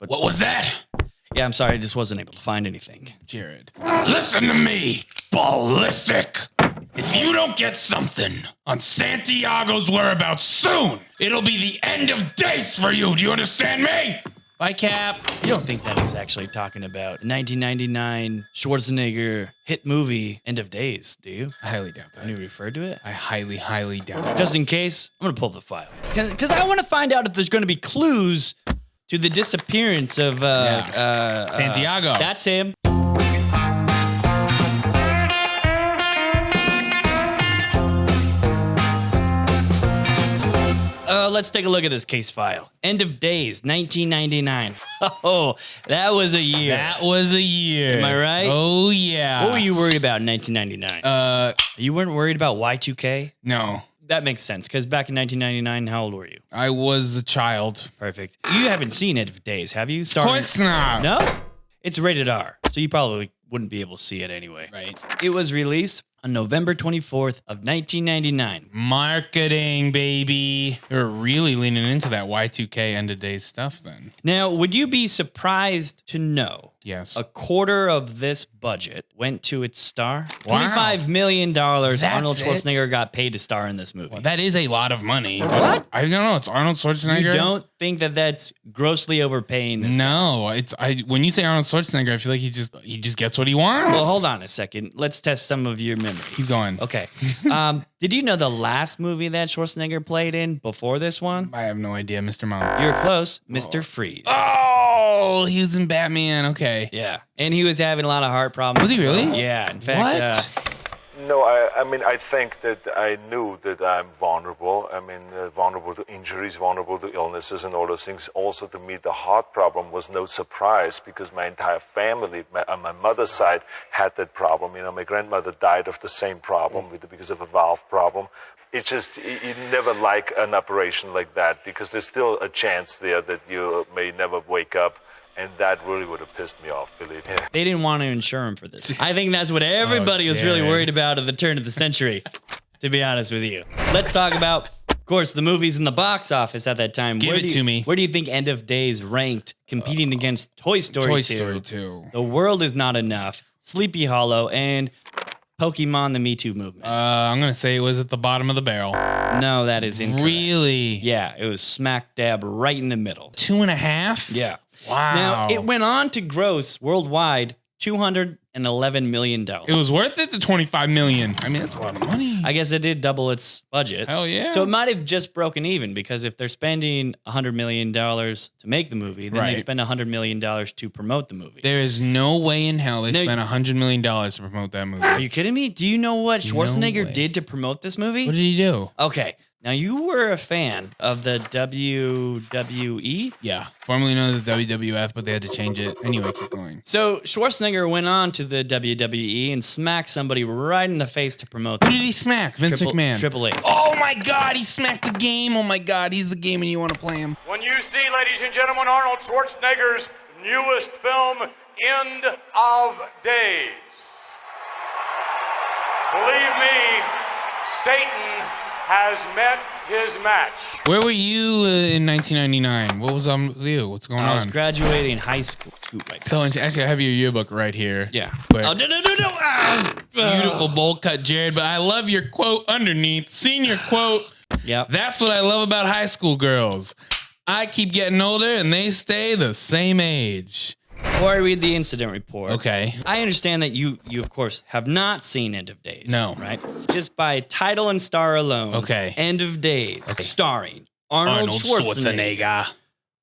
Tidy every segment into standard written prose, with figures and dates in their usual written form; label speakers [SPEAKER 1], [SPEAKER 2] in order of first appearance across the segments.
[SPEAKER 1] What was that?
[SPEAKER 2] Yeah, I'm sorry. I just wasn't able to find anything.
[SPEAKER 1] Jared. Listen to me, Ballistic. If you don't get something on Santiago's whereabouts soon, it'll be the end of days for you. Do you understand me? Bye, Cap.
[SPEAKER 2] You don't think that he's actually talking about 1999 Schwarzenegger hit movie End of Days, do you?
[SPEAKER 1] I highly doubt that.
[SPEAKER 2] When you referred to it?
[SPEAKER 1] I highly, highly doubt it.
[SPEAKER 2] Just in case, I'm going to pull up the file. Because I want to find out if there's going to be clues to the disappearance of
[SPEAKER 1] Santiago.
[SPEAKER 2] That's him. Let's take a look at this case file. End of Days, 1999. Oh, that was a year.
[SPEAKER 1] That was a year.
[SPEAKER 2] Am I right?
[SPEAKER 1] Oh, yeah.
[SPEAKER 2] What were you worried about in 1999? You weren't worried about Y2K?
[SPEAKER 1] No.
[SPEAKER 2] That makes sense, because back in 1999, how old were you?
[SPEAKER 1] I was a child.
[SPEAKER 2] Perfect. You haven't seen End of Days, have you?
[SPEAKER 1] Of course not.
[SPEAKER 2] No? It's rated R, so you probably wouldn't be able to see it anyway.
[SPEAKER 1] Right.
[SPEAKER 2] It was released on November 24th of 1999.
[SPEAKER 1] Marketing, baby. They're really leaning into that Y2K end of days stuff then.
[SPEAKER 2] Now, would you be surprised to know
[SPEAKER 1] Yes.
[SPEAKER 2] a quarter of this budget went to its star?
[SPEAKER 1] Wow.
[SPEAKER 2] $25 million Arnold
[SPEAKER 1] That's
[SPEAKER 2] Schwarzenegger got paid to star in this movie.
[SPEAKER 1] Well, that is a lot of money.
[SPEAKER 2] What?
[SPEAKER 1] I don't know. It's Arnold Schwarzenegger.
[SPEAKER 2] You don't think that that's grossly overpaying this guy?
[SPEAKER 1] No, when you say Arnold Schwarzenegger, I feel like he just gets what he wants.
[SPEAKER 2] Well, hold on a second. Let's test some of your memory.
[SPEAKER 1] Keep going.
[SPEAKER 2] Okay. Did you know the last movie that Schwarzenegger played in before this one?
[SPEAKER 1] I have no idea, Mr. Mom.
[SPEAKER 2] You're close. Mr. Freeze.
[SPEAKER 1] Oh, he was in Batman. Okay.
[SPEAKER 2] Yeah. And he was having a lot of heart problems.
[SPEAKER 1] Was he really?
[SPEAKER 2] Yeah. In fact,
[SPEAKER 1] What?
[SPEAKER 3] No, I mean, I think that I knew that I'm vulnerable. I mean, vulnerable to injuries, vulnerable to illnesses and all those things. Also, to me, the heart problem was no surprise because my entire family, on my mother's side, had that problem. You know, my grandmother died of the same problem because of a valve problem. It's just, you never like an operation like that because there's still a chance there that you may never wake up. And that really would have pissed me off, believe me.
[SPEAKER 2] they didn't want to insure him for this. I think that's what everybody was really
[SPEAKER 1] Jared.
[SPEAKER 2] worried about at the turn of the century, to be honest with you. Let's talk about, of course, the movies in the box office at that time.
[SPEAKER 1] Give it to me.
[SPEAKER 2] Where do you think End of Days ranked competing against Toy Story 2?
[SPEAKER 1] Toy Story 2.
[SPEAKER 2] The World Is Not Enough, Sleepy Hollow, and Pokemon the Me Too movement.
[SPEAKER 1] I'm going to say it was at the bottom of the barrel.
[SPEAKER 2] No, that is incorrect.
[SPEAKER 1] Really?
[SPEAKER 2] Yeah, it was smack dab right in the middle.
[SPEAKER 1] 2.5?
[SPEAKER 2] Yeah.
[SPEAKER 1] Wow.
[SPEAKER 2] Now, it went on to gross worldwide $211 million.
[SPEAKER 1] It was worth it, the $25 million. I mean, that's a lot of money.
[SPEAKER 2] I guess it did double its budget.
[SPEAKER 1] Hell yeah.
[SPEAKER 2] So it might have just broken even because if they're spending $100 million to make the movie, then they
[SPEAKER 1] Right.
[SPEAKER 2] spend $100 million to promote the movie.
[SPEAKER 1] There is no way in hell they
[SPEAKER 2] No.
[SPEAKER 1] spent $100 million to promote that movie.
[SPEAKER 2] Are you kidding me? Do you know what
[SPEAKER 1] No
[SPEAKER 2] Schwarzenegger
[SPEAKER 1] way.
[SPEAKER 2] did to promote this movie?
[SPEAKER 1] What did he do?
[SPEAKER 2] Okay. Now, you were a fan of the WWE.
[SPEAKER 1] Yeah, formerly known as WWF, but they had to change it. Anyway, keep going.
[SPEAKER 2] So Schwarzenegger went on to the WWE and smacked somebody right in the face to promote
[SPEAKER 1] Who did he smack? Vince McMahon.
[SPEAKER 2] Triple H.
[SPEAKER 1] Oh my God, he smacked the game. Oh my God, he's the game and you want to play him.
[SPEAKER 4] When you see, ladies and gentlemen, Arnold Schwarzenegger's newest film, End of Days. Believe me, Satan has met his match.
[SPEAKER 1] Where were you in 1999? What was on with you? What's going
[SPEAKER 2] I was
[SPEAKER 1] on?
[SPEAKER 2] graduating high school. Scoot right
[SPEAKER 1] So
[SPEAKER 2] past.
[SPEAKER 1] actually, I have your yearbook right here.
[SPEAKER 2] Yeah.
[SPEAKER 1] Where-
[SPEAKER 2] Oh, no. Ah!
[SPEAKER 1] Beautiful bowl cut, Jared. But I love your quote underneath. Senior quote.
[SPEAKER 2] Yep.
[SPEAKER 1] That's what I love about high school girls. I keep getting older and they stay the same age.
[SPEAKER 2] Before I read the incident report,
[SPEAKER 1] Okay.
[SPEAKER 2] I understand that you of course have not seen End of Days.
[SPEAKER 1] No.
[SPEAKER 2] Right? Just by title and star alone.
[SPEAKER 1] Okay.
[SPEAKER 2] End of Days,
[SPEAKER 1] Okay.
[SPEAKER 2] starring Arnold Schwarzenegger.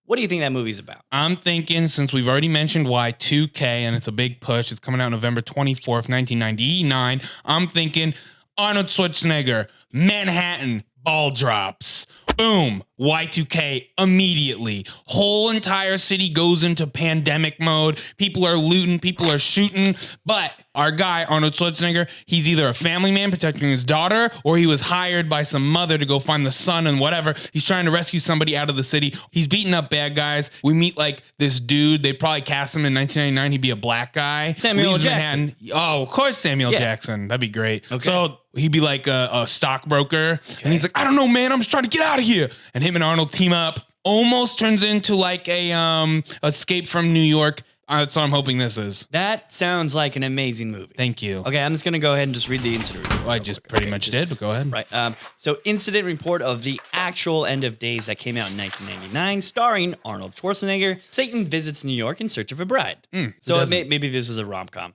[SPEAKER 2] What do you think that movie's about?
[SPEAKER 1] I'm thinking, since we've already mentioned Y2K and it's a big push, it's coming out November 24th, 1999. I'm thinking Arnold Schwarzenegger, Manhattan, ball drops. Boom. Y2K immediately. Whole entire city goes into pandemic mode. People are looting, people are shooting. But our guy, Arnold Schwarzenegger, he's either a family man protecting his daughter or he was hired by some mother to go find the son and whatever. He's trying to rescue somebody out of the city. He's beating up bad guys. We meet like this dude. They probably cast him in 1999. He'd be a black guy.
[SPEAKER 2] Samuel
[SPEAKER 1] Leaves
[SPEAKER 2] Jackson.
[SPEAKER 1] Manhattan. Oh, of course, Samuel
[SPEAKER 2] Yeah.
[SPEAKER 1] Jackson. That'd be great.
[SPEAKER 2] Okay.
[SPEAKER 1] So he'd be like a stockbroker. And he's like, I don't know, man. I'm just trying to get out of here. And him and Arnold team up. almost turns into like a Escape from New York. That's what I'm hoping this is.
[SPEAKER 2] That sounds like an amazing movie.
[SPEAKER 1] Thank you.
[SPEAKER 2] Okay, I'm just going to go ahead and just read the incident report.
[SPEAKER 1] Well, I just pretty much did, but go ahead.
[SPEAKER 2] Right. So, incident report of the actual End of Days that came out in 1999, starring Arnold Schwarzenegger. Satan visits New York in search of a bride. So maybe this is a rom-com.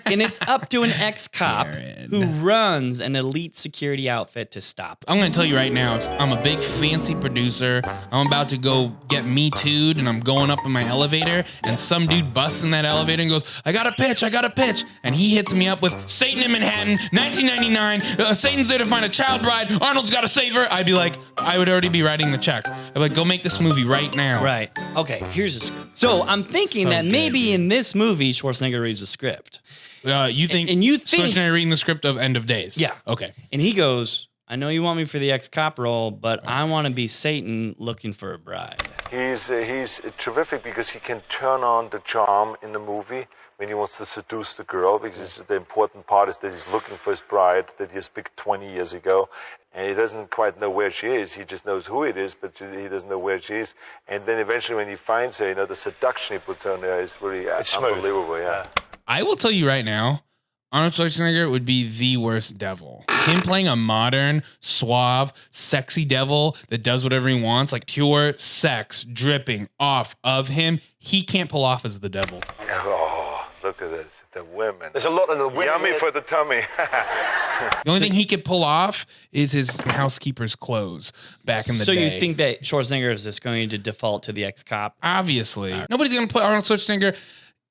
[SPEAKER 2] And it's up to an ex-cop who runs an elite security outfit to stop.
[SPEAKER 1] I'm going to tell you right now, I'm a big fancy producer. I'm about to go get Me Too'd, and I'm going up in my elevator, and some dude busts in that elevator and goes, I got a pitch. And he hits me up with Satan in Manhattan, 1999. Satan's there to find a child bride. Arnold's got to save her. I'd be like, I would already be writing the check. I'd be like, go make this movie right now.
[SPEAKER 2] Right. Okay, here's the script. So I'm thinking that maybe in this movie, Schwarzenegger reads the script.
[SPEAKER 1] You think Schwarzenegger reading the script of End of Days?
[SPEAKER 2] Yeah.
[SPEAKER 1] Okay.
[SPEAKER 2] And he goes, I know you want me for the ex-cop role, but I want to be Satan looking for a bride.
[SPEAKER 3] He's terrific because he can turn on the charm in the movie when he wants to seduce the girl, because the important part is that he's looking for his bride that he has picked 20 years ago, and he doesn't quite know where she is. He just knows who it is, but he doesn't know where she is. And then eventually when he finds her, the seduction he puts on there is really unbelievable. Yeah.
[SPEAKER 1] I will tell you right now, Arnold Schwarzenegger would be the worst devil. Him playing a modern, suave, sexy devil that does whatever he wants, like pure sex dripping off of him, he can't pull off as the devil.
[SPEAKER 3] Oh, look at this. The women.
[SPEAKER 5] There's a lot of the women.
[SPEAKER 3] Yummy for the tummy.
[SPEAKER 1] The only thing he could pull off is his housekeeper's clothes back in the day.
[SPEAKER 2] So you think that Schwarzenegger is just going to default to the ex-cop?
[SPEAKER 1] Obviously. Nobody's going to put Arnold Schwarzenegger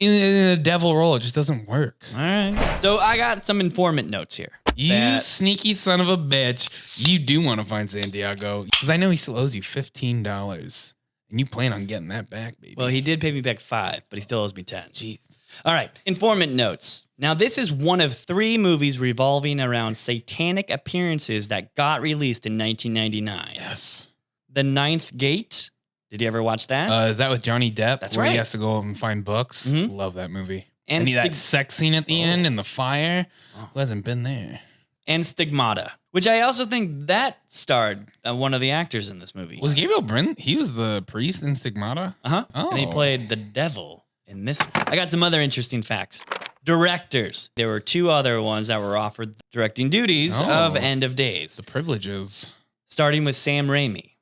[SPEAKER 1] in a devil role. It just doesn't work.
[SPEAKER 2] All right. So I got some informant notes here.
[SPEAKER 1] You sneaky son of a bitch. You do want to find Santiago, because I know he still owes you $15. And you plan on getting that back, baby.
[SPEAKER 2] Well, he did pay me back 5, but he still owes me 10.
[SPEAKER 1] Jeez.
[SPEAKER 2] All right. Informant notes. Now, this is one of 3 movies revolving around satanic appearances that got released in 1999.
[SPEAKER 1] Yes.
[SPEAKER 2] The Ninth Gate. Did you ever watch that?
[SPEAKER 1] Is that with Johnny Depp?
[SPEAKER 2] That's
[SPEAKER 1] where
[SPEAKER 2] right.
[SPEAKER 1] He has to go and find books. Love that movie.
[SPEAKER 2] And
[SPEAKER 1] that sex scene at the end and the fire. Who hasn't been there?
[SPEAKER 2] And Stigmata, which I also think that starred one of the actors in this movie.
[SPEAKER 1] Was Gabriel Brin? He was the priest in Stigmata?
[SPEAKER 2] Uh-huh.
[SPEAKER 1] Oh.
[SPEAKER 2] And he played the devil in this one. I got some other interesting facts. Directors. There were 2 other ones that were offered directing duties of End of Days.
[SPEAKER 1] The privileges.
[SPEAKER 2] Starting with Sam Raimi.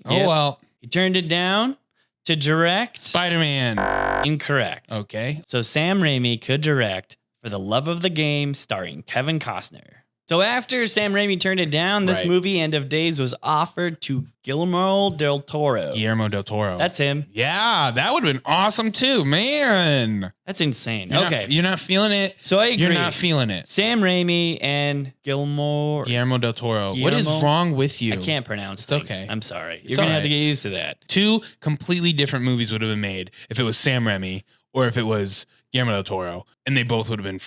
[SPEAKER 1] Oh, well.
[SPEAKER 2] He turned it down to direct
[SPEAKER 1] Spider-Man.
[SPEAKER 2] Incorrect.
[SPEAKER 1] Okay.
[SPEAKER 2] So Sam Raimi could direct For the Love of the Game, starring Kevin Costner. So after Sam Raimi turned it down, this movie, End of Days, was offered to Guillermo del Toro. That's him.
[SPEAKER 1] Yeah, that would have been awesome too, man.
[SPEAKER 2] That's insane.
[SPEAKER 1] You're not feeling it.
[SPEAKER 2] So I agree.
[SPEAKER 1] You're not feeling it.
[SPEAKER 2] Sam Raimi and Guillermo
[SPEAKER 1] del Toro. What is wrong with you?
[SPEAKER 2] I can't pronounce things.
[SPEAKER 1] Okay.
[SPEAKER 2] I'm sorry. You're going to have to get used to that.
[SPEAKER 1] 2 completely different movies would have been made if it was Sam Raimi or if it was Guillermo del Toro, and they both would have been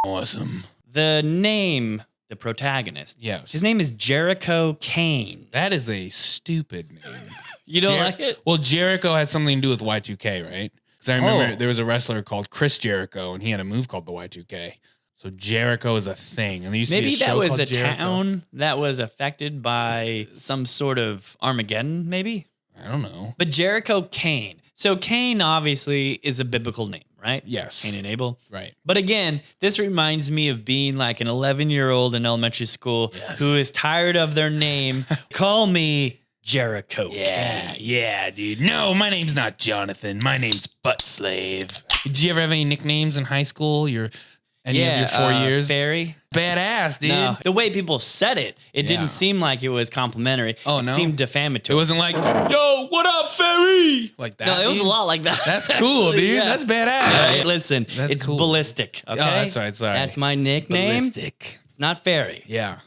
[SPEAKER 1] awesome.
[SPEAKER 2] The name... The protagonist.
[SPEAKER 1] Yes.
[SPEAKER 2] His name is Jericho Kane.
[SPEAKER 1] That is a stupid name.
[SPEAKER 2] You don't like it?
[SPEAKER 1] Well, Jericho had something to do with Y2K, right? Because I remember there was a wrestler called Chris Jericho, and he had a move called the Y2K. So Jericho is a thing. And there used to be a show
[SPEAKER 2] that was
[SPEAKER 1] called
[SPEAKER 2] a
[SPEAKER 1] Jericho.
[SPEAKER 2] town that was affected by some sort of Armageddon, maybe?
[SPEAKER 1] I don't know.
[SPEAKER 2] But Jericho Kane. So Cain obviously is a biblical name, right?
[SPEAKER 1] Yes.
[SPEAKER 2] Cain and Abel.
[SPEAKER 1] Right.
[SPEAKER 2] But again, this reminds me of being like an 11-year-old in elementary school who is tired of their name. Call me Jericho Kane.
[SPEAKER 1] Yeah, dude. No, my name's not Jonathan. My name's Butt Slave. Did you ever have any nicknames in high school? Any of your 4 years?
[SPEAKER 2] Fairy.
[SPEAKER 1] Badass, dude.
[SPEAKER 2] No, the way people said it, it didn't seem like it was complimentary.
[SPEAKER 1] Oh,
[SPEAKER 2] it
[SPEAKER 1] no?
[SPEAKER 2] seemed defamatory.
[SPEAKER 1] It wasn't like, yo, what up, Fairy? Like that.
[SPEAKER 2] No, it was a
[SPEAKER 1] dude?
[SPEAKER 2] lot like that.
[SPEAKER 1] That's cool,
[SPEAKER 2] actually,
[SPEAKER 1] dude.
[SPEAKER 2] yeah.
[SPEAKER 1] That's badass.
[SPEAKER 2] Yeah, listen,
[SPEAKER 1] That's
[SPEAKER 2] it's
[SPEAKER 1] cool.
[SPEAKER 2] Ballistic, okay?
[SPEAKER 1] Oh, that's right. Sorry.
[SPEAKER 2] That's my nickname.
[SPEAKER 1] Ballistic.
[SPEAKER 2] It's not Fairy.
[SPEAKER 1] Yeah.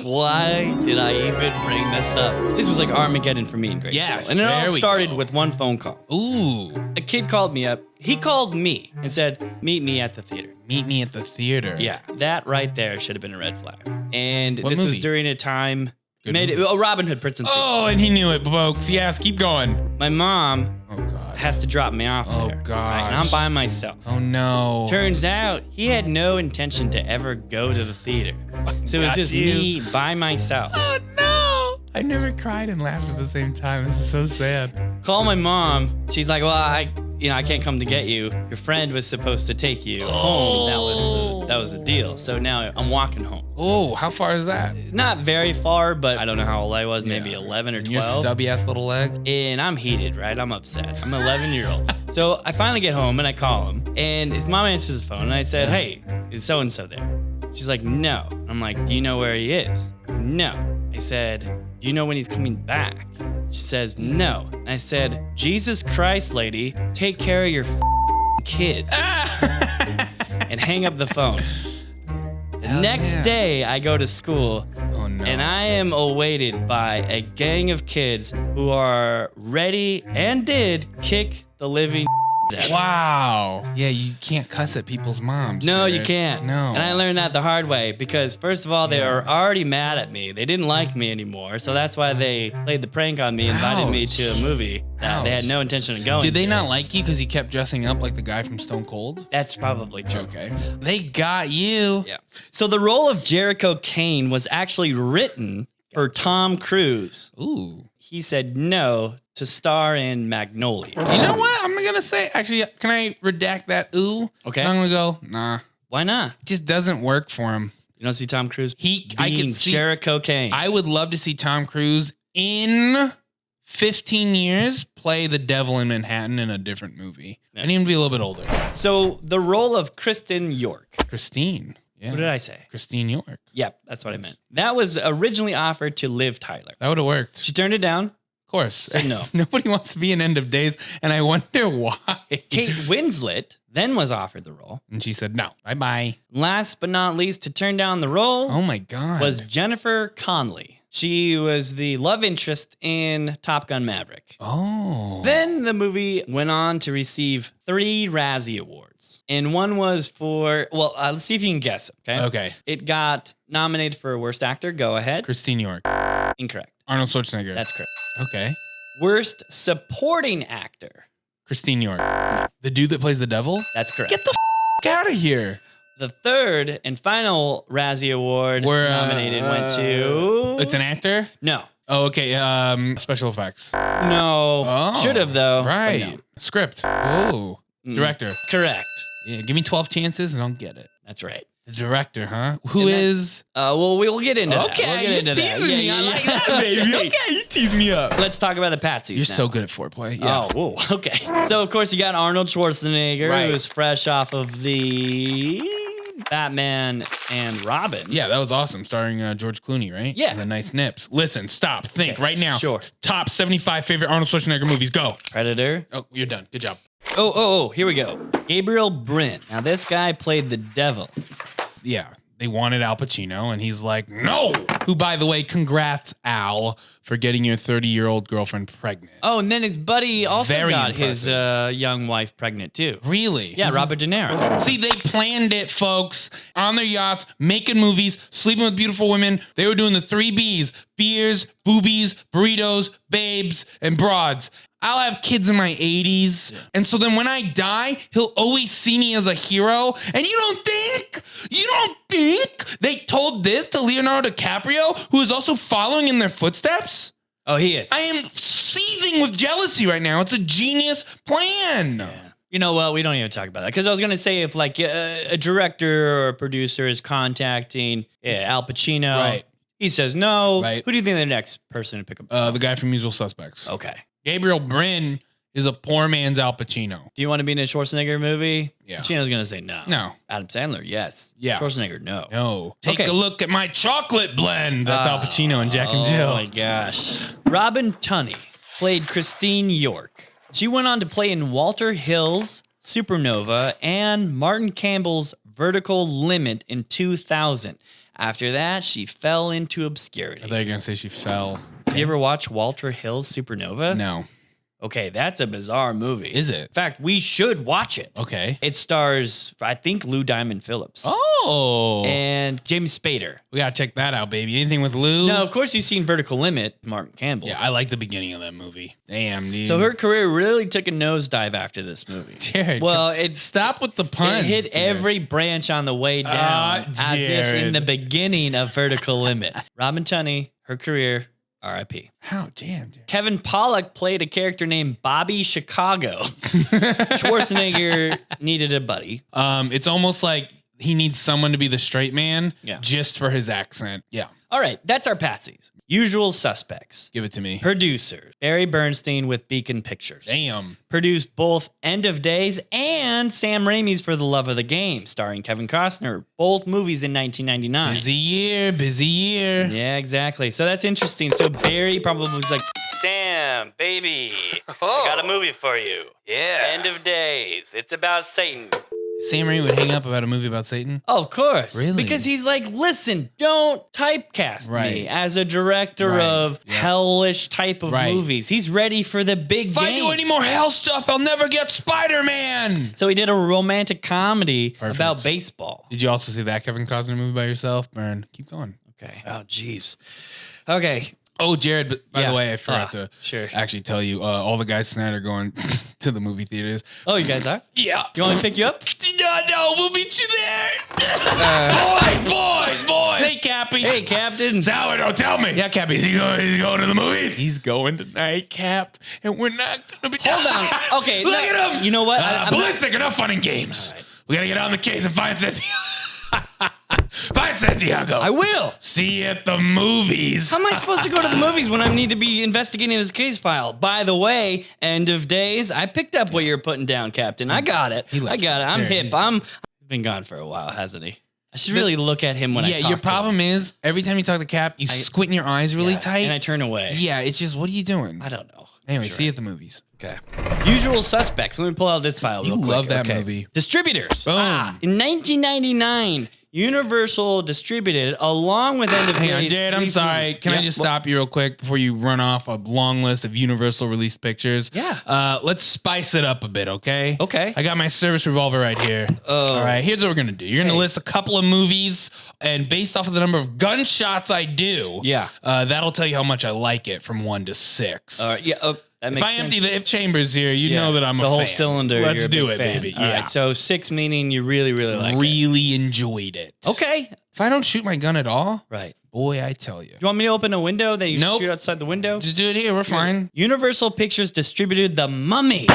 [SPEAKER 2] Why did I even bring this up? This was like Armageddon for me in grade
[SPEAKER 1] Yes,
[SPEAKER 2] school. And it
[SPEAKER 1] there
[SPEAKER 2] all
[SPEAKER 1] we
[SPEAKER 2] started
[SPEAKER 1] go.
[SPEAKER 2] with one phone call.
[SPEAKER 1] Ooh.
[SPEAKER 2] A kid called me up. He called me and said, meet me at the theater.
[SPEAKER 1] Meet me at the theater.
[SPEAKER 2] Yeah, that right there should have been a red flag. And
[SPEAKER 1] What
[SPEAKER 2] this was
[SPEAKER 1] movie?
[SPEAKER 2] during a time...
[SPEAKER 1] Good
[SPEAKER 2] Made it,
[SPEAKER 1] movie.
[SPEAKER 2] oh, Robin Hood, Prince and Thief.
[SPEAKER 1] Oh, and he knew it, folks. Yes, keep going.
[SPEAKER 2] My mom
[SPEAKER 1] Oh, God.
[SPEAKER 2] has to drop me off
[SPEAKER 1] Oh,
[SPEAKER 2] there.
[SPEAKER 1] gosh.
[SPEAKER 2] And I'm by myself.
[SPEAKER 1] Oh, no.
[SPEAKER 2] Turns out he had no intention to ever go to the theater. So it was
[SPEAKER 1] Got
[SPEAKER 2] just
[SPEAKER 1] you.
[SPEAKER 2] me by myself.
[SPEAKER 1] Oh, no. I never cried and laughed at the same time. This is so sad.
[SPEAKER 2] Call my mom. She's like, well, I can't come to get you. Your friend was supposed to take you home. That was the deal. So now I'm walking home.
[SPEAKER 1] Oh, how far is that?
[SPEAKER 2] Not very far, but I don't know how old I was, maybe 11 or
[SPEAKER 1] And
[SPEAKER 2] 12.
[SPEAKER 1] your stubby ass little legs.
[SPEAKER 2] And I'm heated, right? I'm upset. I'm an 11-year-old. So I finally get home and I call him. And his mom answers the phone and I said, hey, is so-and-so there? She's like, no. I'm like, do you know where he is? No. I said, do you know when he's coming back? She says, no. And I said, Jesus Christ, lady, take care of your kid. And hang up the phone. The next day, I go to school.
[SPEAKER 1] Oh, no.
[SPEAKER 2] And I am awaited by a gang of kids who are ready and did kick the living out.
[SPEAKER 1] Wow. Yeah, you can't cuss at people's moms.
[SPEAKER 2] No,
[SPEAKER 1] right?
[SPEAKER 2] you can't.
[SPEAKER 1] No.
[SPEAKER 2] And I learned that the hard way because, first of all, they were already mad at me. They didn't like me anymore. So that's why they played the prank on me, invited me to a movie that they had no intention of going
[SPEAKER 1] Did they
[SPEAKER 2] to.
[SPEAKER 1] not like you because you kept dressing up like the guy from Stone Cold?
[SPEAKER 2] That's probably true.
[SPEAKER 1] Okay. They got you.
[SPEAKER 2] Yeah. So the role of Jericho Kane was actually written for Tom Cruise.
[SPEAKER 1] Ooh.
[SPEAKER 2] He said no to star in Magnolia.
[SPEAKER 1] You know what? I'm going to say, actually, can I redact that ooh?
[SPEAKER 2] Okay.
[SPEAKER 1] I'm going to go, nah.
[SPEAKER 2] Why not?
[SPEAKER 1] It just doesn't work for him.
[SPEAKER 2] You don't see Tom Cruise
[SPEAKER 1] I
[SPEAKER 2] being
[SPEAKER 1] can see
[SPEAKER 2] Jericho Kane.
[SPEAKER 1] I would love to see Tom Cruise in 15 years play the devil in Manhattan in a different movie. I need him to be a little bit older.
[SPEAKER 2] So the role of Kristen York.
[SPEAKER 1] Christine. Yeah.
[SPEAKER 2] What did I say?
[SPEAKER 1] Christine York.
[SPEAKER 2] Yep, that's what I meant. That was originally offered to Liv Tyler.
[SPEAKER 1] That would have worked.
[SPEAKER 2] She turned it down.
[SPEAKER 1] Of course.
[SPEAKER 2] Said no.
[SPEAKER 1] Nobody wants to be in End of Days, and I wonder why.
[SPEAKER 2] Kate Winslet then was offered the role.
[SPEAKER 1] And she said no. Bye-bye.
[SPEAKER 2] Last but not least, to turn down the role
[SPEAKER 1] Oh, my God.
[SPEAKER 2] was Jennifer Connelly. She was the love interest in Top Gun Maverick.
[SPEAKER 1] Oh.
[SPEAKER 2] Then the movie went on to receive 3 Razzie Awards. And one was for, well, let's see if you can guess. Okay.
[SPEAKER 1] Okay.
[SPEAKER 2] It got nominated for Worst Actor. Go ahead.
[SPEAKER 1] Christine York.
[SPEAKER 2] Incorrect.
[SPEAKER 1] Arnold Schwarzenegger.
[SPEAKER 2] That's correct.
[SPEAKER 1] Okay.
[SPEAKER 2] Worst Supporting Actor.
[SPEAKER 1] Christine York. The dude that plays the devil?
[SPEAKER 2] That's correct.
[SPEAKER 1] Get the out of here.
[SPEAKER 2] The third and final Razzie Award
[SPEAKER 1] We're,
[SPEAKER 2] nominated went to...
[SPEAKER 1] It's an actor?
[SPEAKER 2] No.
[SPEAKER 1] Oh, okay. Special effects.
[SPEAKER 2] No.
[SPEAKER 1] Oh,
[SPEAKER 2] Should have, though. but
[SPEAKER 1] Right.
[SPEAKER 2] no.
[SPEAKER 1] Script. Oh. Director.
[SPEAKER 2] Correct.
[SPEAKER 1] Yeah, give me 12 chances and I'll get it.
[SPEAKER 2] That's right.
[SPEAKER 1] The director, huh? Who
[SPEAKER 2] And that-
[SPEAKER 1] is?
[SPEAKER 2] Well, we'll get into that. We'll get
[SPEAKER 1] you're
[SPEAKER 2] into
[SPEAKER 1] teasing
[SPEAKER 2] that.
[SPEAKER 1] me.
[SPEAKER 2] Yeah,
[SPEAKER 1] I
[SPEAKER 2] yeah,
[SPEAKER 1] like
[SPEAKER 2] yeah.
[SPEAKER 1] that, baby. Okay, you tease me up.
[SPEAKER 2] Let's talk about the Patsies
[SPEAKER 1] You're
[SPEAKER 2] now.
[SPEAKER 1] so good at foreplay. Yeah.
[SPEAKER 2] Oh, whoa. Okay. So, of course, you got Arnold Schwarzenegger,
[SPEAKER 1] Right.
[SPEAKER 2] who's fresh off of the Batman and Robin.
[SPEAKER 1] Yeah, that was awesome. Starring George Clooney, right?
[SPEAKER 2] Yeah.
[SPEAKER 1] The nice nips. Listen, stop, think
[SPEAKER 2] Okay,
[SPEAKER 1] right now.
[SPEAKER 2] sure.
[SPEAKER 1] Top 75 favorite Arnold Schwarzenegger movies. Go.
[SPEAKER 2] Predator.
[SPEAKER 1] Oh, you're done. Good job.
[SPEAKER 2] Oh, here we go. Gabriel Brin. Now, this guy played the devil.
[SPEAKER 1] Yeah. They wanted Al Pacino, and he's like, no. Who, by the way, congrats, Al, for getting your 30-year-old girlfriend pregnant.
[SPEAKER 2] Oh, and then his buddy also
[SPEAKER 1] Very
[SPEAKER 2] got his
[SPEAKER 1] impressive.
[SPEAKER 2] young wife pregnant, too.
[SPEAKER 1] Really?
[SPEAKER 2] Yeah, Robert De Niro.
[SPEAKER 1] See, they planned it, folks. On their yachts, making movies, sleeping with beautiful women. They were doing the 3 Bs: beers, boobies, burritos, babes, and broads. I'll have kids in my 80s. And so then when I die, he'll always see me as a hero. And you don't think they told this to Leonardo DiCaprio, who is also following in their footsteps?
[SPEAKER 2] Oh, he is.
[SPEAKER 1] I am seething with jealousy right now. It's a genius plan.
[SPEAKER 2] Yeah. You know what? We don't even talk about that. Because I was going to say if like a director or a producer is contacting Al Pacino.
[SPEAKER 1] Right.
[SPEAKER 2] He says no.
[SPEAKER 1] Right.
[SPEAKER 2] Who do you think the next person to pick up?
[SPEAKER 1] The guy from Usual Suspects.
[SPEAKER 2] Okay.
[SPEAKER 1] Gabriel Brin is a poor man's Al Pacino.
[SPEAKER 2] Do you want to be in a Schwarzenegger movie?
[SPEAKER 1] Yeah.
[SPEAKER 2] Pacino's going to say no.
[SPEAKER 1] No.
[SPEAKER 2] Adam Sandler, yes.
[SPEAKER 1] Yeah.
[SPEAKER 2] Schwarzenegger, no.
[SPEAKER 1] No. Take
[SPEAKER 2] Okay.
[SPEAKER 1] a look at my chocolate blend. That's Al Pacino and Jack and Jill.
[SPEAKER 2] Oh my gosh. Robin Tunney played Christine York. She went on to play in Walter Hill's Supernova and Martin Campbell's Vertical Limit in 2000. After that, she fell into obscurity.
[SPEAKER 1] I thought you were going to say she fell.
[SPEAKER 2] Have you ever watched Walter Hill's Supernova?
[SPEAKER 1] No.
[SPEAKER 2] Okay, that's a bizarre movie.
[SPEAKER 1] Is it?
[SPEAKER 2] In fact, we should watch it.
[SPEAKER 1] Okay.
[SPEAKER 2] It stars, I think, Lou Diamond Phillips.
[SPEAKER 1] Oh.
[SPEAKER 2] And James Spader.
[SPEAKER 1] We got to check that out, baby. Anything with Lou?
[SPEAKER 2] Now, of course, you've seen Vertical Limit, Martin Campbell.
[SPEAKER 1] Yeah, I like the beginning of that movie. Damn, dude.
[SPEAKER 2] So her career really took a nosedive after this movie.
[SPEAKER 1] Jared,
[SPEAKER 2] Well, it
[SPEAKER 1] stop with the puns.
[SPEAKER 2] It hit
[SPEAKER 1] Jared.
[SPEAKER 2] every branch on the way down, as if in
[SPEAKER 1] Jared.
[SPEAKER 2] the beginning of Vertical Limit. Robin Tunney, her career R.I.P.
[SPEAKER 1] How damn.
[SPEAKER 2] Kevin Pollak played a character named Bobby Chicago. Schwarzenegger needed a buddy.
[SPEAKER 1] It's almost like he needs someone to be the straight man just for his accent. Yeah.
[SPEAKER 2] All right, that's our patsies. Usual suspects.
[SPEAKER 1] Give it to me.
[SPEAKER 2] Producers. Barry Bernstein with Beacon Pictures.
[SPEAKER 1] Damn.
[SPEAKER 2] Produced both End of Days and Sam Raimi's For the Love of the Game, starring Kevin Costner. Both movies in 1999.
[SPEAKER 1] Busy year.
[SPEAKER 2] Yeah, exactly. So that's interesting. So Barry probably was like, Sam, baby, I got a movie for you.
[SPEAKER 5] Yeah.
[SPEAKER 2] End of Days. It's about Satan.
[SPEAKER 1] Sam Raimi would hang up about a movie about Satan?
[SPEAKER 2] Oh, of course.
[SPEAKER 1] Really?
[SPEAKER 2] Because he's like, listen, don't typecast me as a director of hellish type of movies. He's ready for the big
[SPEAKER 1] If
[SPEAKER 2] game.
[SPEAKER 1] I do any more hell stuff, I'll never get Spider-Man.
[SPEAKER 2] So he did a romantic comedy about baseball.
[SPEAKER 1] Did you also see that Kevin Costner movie by yourself? Burn. Keep going.
[SPEAKER 2] Okay. Oh, jeez. Okay.
[SPEAKER 1] Oh, Jared, but by the way, I forgot to
[SPEAKER 2] sure.
[SPEAKER 1] actually tell you, all the guys tonight are going to the movie theaters.
[SPEAKER 2] Oh, you guys are?
[SPEAKER 1] Yeah.
[SPEAKER 2] You want me to pick you up?
[SPEAKER 1] No, we'll meet you there. Boys. Hey, Cappy.
[SPEAKER 2] Hey, Captain.
[SPEAKER 1] Sourdough, tell me. Yeah, Cappy, is he going to the movies? He's going tonight, Cap, and we're not going to be...
[SPEAKER 2] Hold on. Okay.
[SPEAKER 1] Look at him.
[SPEAKER 2] You know what?
[SPEAKER 1] Ballistic, enough fun and games. Right. We got to get on the case and find Santiago. Find Santiago.
[SPEAKER 2] I will.
[SPEAKER 1] See you at the movies.
[SPEAKER 2] How am I supposed to go to the movies when I need to be investigating this case file? By the way, End of Days, I picked up what you're putting down, Captain. I got it. I got it. I'm hip. I've been gone for a while, hasn't he? I should really look at him when I talk to him.
[SPEAKER 1] Your problem is, every time you talk to Cap, you squint your eyes really tight.
[SPEAKER 2] And I turn away.
[SPEAKER 1] Yeah, it's just, what are you doing?
[SPEAKER 2] I don't know.
[SPEAKER 1] Anyway, see you at the movies.
[SPEAKER 2] Okay. Usual Suspects. Let me pull out this file real quick.
[SPEAKER 1] You love that movie.
[SPEAKER 2] Distributors.
[SPEAKER 1] Boom.
[SPEAKER 2] In 1999, Universal distributed, along with End of Days.
[SPEAKER 1] Hang on, Jared, I'm sorry. Can I just stop you real quick before you run off a long list of Universal released pictures?
[SPEAKER 2] Yeah.
[SPEAKER 1] Let's spice it up a bit, okay?
[SPEAKER 2] Okay.
[SPEAKER 1] I got my service revolver right here. All right, here's what we're going to do. You're going to list a couple of movies, and based off of the number of gunshots I do, that'll tell you how much I like it from 1 to 6.
[SPEAKER 2] That
[SPEAKER 1] if I empty the if chambers here, you know that I'm a fan.
[SPEAKER 2] The whole cylinder.
[SPEAKER 1] Let's do it, baby.
[SPEAKER 2] All right, so 6 meaning you really, really like it.
[SPEAKER 1] Really enjoyed it.
[SPEAKER 2] Okay.
[SPEAKER 1] If I don't shoot my gun at all,
[SPEAKER 2] right.
[SPEAKER 1] Boy, I tell you.
[SPEAKER 2] You want me to open a window that you shoot outside the window?
[SPEAKER 1] Just do it here. We're fine.
[SPEAKER 2] Universal Pictures distributed The Mummy.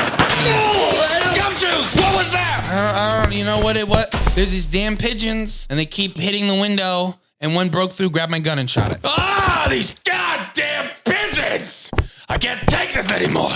[SPEAKER 1] Gumshoes! What was that? I don't. You know what? There's these damn pigeons, and they keep hitting the window. And one broke through, grabbed my gun, and shot it. Ah, these goddamn pigeons! I can't take this anymore.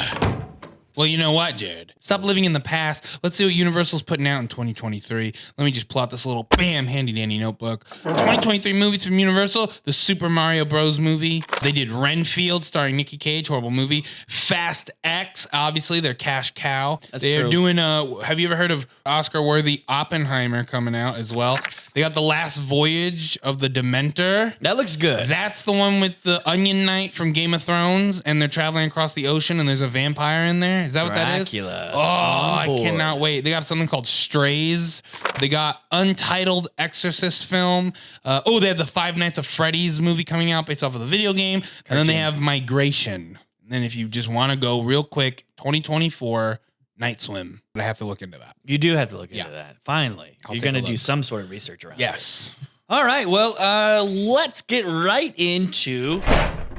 [SPEAKER 1] Well, you know what, Jared? Stop living in the past. Let's see what Universal's putting out in 2023. Let me just pull out this little handy dandy notebook. 2023 movies from Universal. The Super Mario Bros. Movie. They did Renfield starring Nicky Cage, horrible movie. Fast X, obviously their cash cow. They're doing have you ever heard of Oscar-worthy Oppenheimer coming out as well? They got The Last Voyage of the Dementor.
[SPEAKER 2] That looks good.
[SPEAKER 1] That's the one with the Onion Knight from Game of Thrones, and they're traveling across the ocean, and there's a vampire in there. Is that what that is?
[SPEAKER 2] Dracula.
[SPEAKER 1] Oh, I cannot wait. They got something called Strays. They got Untitled Exorcist film. They have the Five Nights at Freddy's movie coming out based off of the video game. And then they have Migration. And if you just want to go real quick, 2024 Night Swim. But I have to look into that.
[SPEAKER 2] You do have to look into that. Finally. You're going to do some sort of research around it.
[SPEAKER 1] Yes.
[SPEAKER 2] All right. Well, let's get right into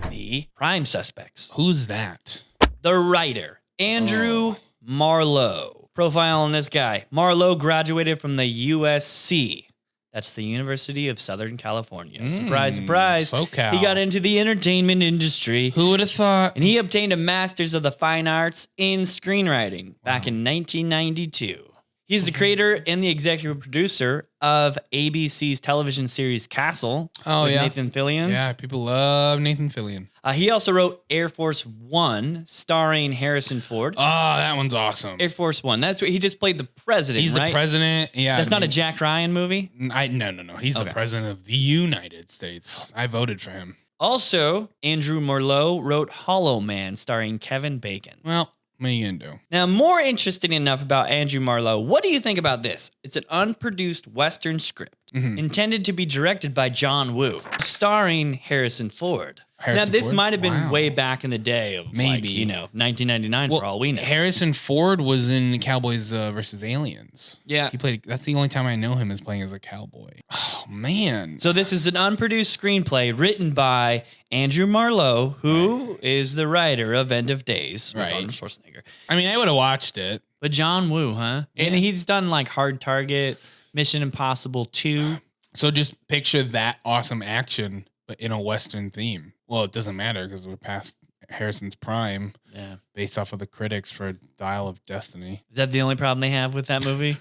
[SPEAKER 2] the prime suspects.
[SPEAKER 1] Who's that?
[SPEAKER 2] The writer, Andrew Marlowe. Profile on this guy. Marlowe graduated from the USC. That's the University of Southern California. Surprise, surprise.
[SPEAKER 1] SoCal.
[SPEAKER 2] He got into the entertainment industry.
[SPEAKER 1] Who would have thought?
[SPEAKER 2] And he obtained a master's of the fine arts in screenwriting back in 1992. He's the creator and the executive producer of ABC's television series Castle with Nathan Fillion.
[SPEAKER 1] Yeah, people love Nathan Fillion.
[SPEAKER 2] He also wrote Air Force One, starring Harrison Ford.
[SPEAKER 1] Oh, that one's awesome.
[SPEAKER 2] Air Force One. That's what he just played the president.
[SPEAKER 1] He's the president. Yeah,
[SPEAKER 2] that's not a Jack Ryan movie.
[SPEAKER 1] No. He's the president of the United States. I voted for him.
[SPEAKER 2] Also, Andrew Marlowe wrote Hollow Man, starring Kevin Bacon.
[SPEAKER 1] Well, what are you gonna do?
[SPEAKER 2] Now, more interesting enough about Andrew Marlowe. What do you think about this? It's an unproduced Western script intended to be directed by John Woo, starring Harrison Ford.
[SPEAKER 1] Harrison
[SPEAKER 2] Now, this
[SPEAKER 1] Ford?
[SPEAKER 2] might have been
[SPEAKER 1] Wow.
[SPEAKER 2] way back in the day of
[SPEAKER 1] Maybe.
[SPEAKER 2] 1999 for all we know.
[SPEAKER 1] Harrison Ford was in Cowboys versus Aliens.
[SPEAKER 2] Yeah.
[SPEAKER 1] He played. That's the only time I know him as playing as a cowboy. Oh man.
[SPEAKER 2] So this is an unproduced screenplay written by Andrew Marlowe, who is the writer of End of Days with
[SPEAKER 1] Right.
[SPEAKER 2] Arnold Schwarzenegger.
[SPEAKER 1] I mean, I would have watched it.
[SPEAKER 2] But John Woo, huh? And
[SPEAKER 1] Yeah.
[SPEAKER 2] he's done like Hard Target, Mission Impossible 2.
[SPEAKER 1] So just picture that awesome action, but in a Western theme. Well, it doesn't matter because we're past Harrison's prime,
[SPEAKER 2] Yeah.
[SPEAKER 1] based off of the critics for Dial of Destiny.
[SPEAKER 2] Is that the only problem they have with that movie?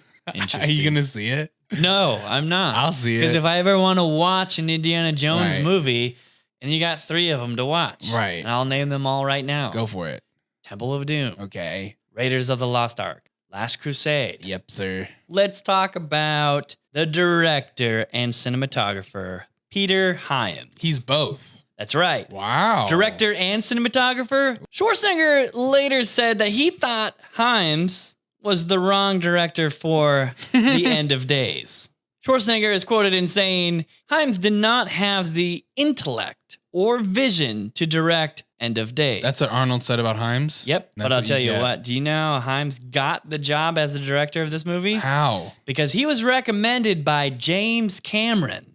[SPEAKER 1] Are you gonna see it?
[SPEAKER 2] No, I'm not.
[SPEAKER 1] I'll see it.
[SPEAKER 2] Because if I ever want to watch an Indiana Jones
[SPEAKER 1] Right.
[SPEAKER 2] movie, and you got 3 of them to watch.
[SPEAKER 1] Right.
[SPEAKER 2] And I'll name them all right now.
[SPEAKER 1] Go for it.
[SPEAKER 2] Temple of Doom.
[SPEAKER 1] Okay.
[SPEAKER 2] Raiders of the Lost Ark. Last Crusade.
[SPEAKER 1] Yep, sir.
[SPEAKER 2] Let's talk about the director and cinematographer, Peter Hyams.
[SPEAKER 1] He's both.
[SPEAKER 2] That's right.
[SPEAKER 1] Wow.
[SPEAKER 2] Director and cinematographer. Schwarzenegger later said that he thought Hyams was the wrong director for The End of Days. Schwarzenegger is quoted in saying, Hyams did not have the intellect or vision to direct End of Days.
[SPEAKER 1] That's what Arnold said about Hyams?
[SPEAKER 2] Yep,
[SPEAKER 1] That's
[SPEAKER 2] but I'll
[SPEAKER 1] what
[SPEAKER 2] tell you
[SPEAKER 1] get.
[SPEAKER 2] what. Do you know how Hyams got the job as the director of this movie?
[SPEAKER 1] How?
[SPEAKER 2] Because he was recommended by James Cameron.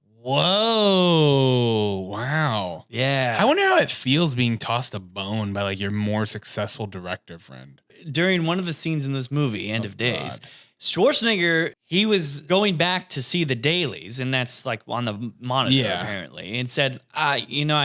[SPEAKER 1] Whoa. Wow.
[SPEAKER 2] Yeah.
[SPEAKER 1] I wonder how it feels being tossed a bone by like your more successful director friend.
[SPEAKER 2] During one of the scenes in this movie, End of Days,
[SPEAKER 1] God.
[SPEAKER 2] Schwarzenegger, he was going back to see the dailies, and that's like on the monitor
[SPEAKER 1] Yeah.
[SPEAKER 2] apparently, and said, I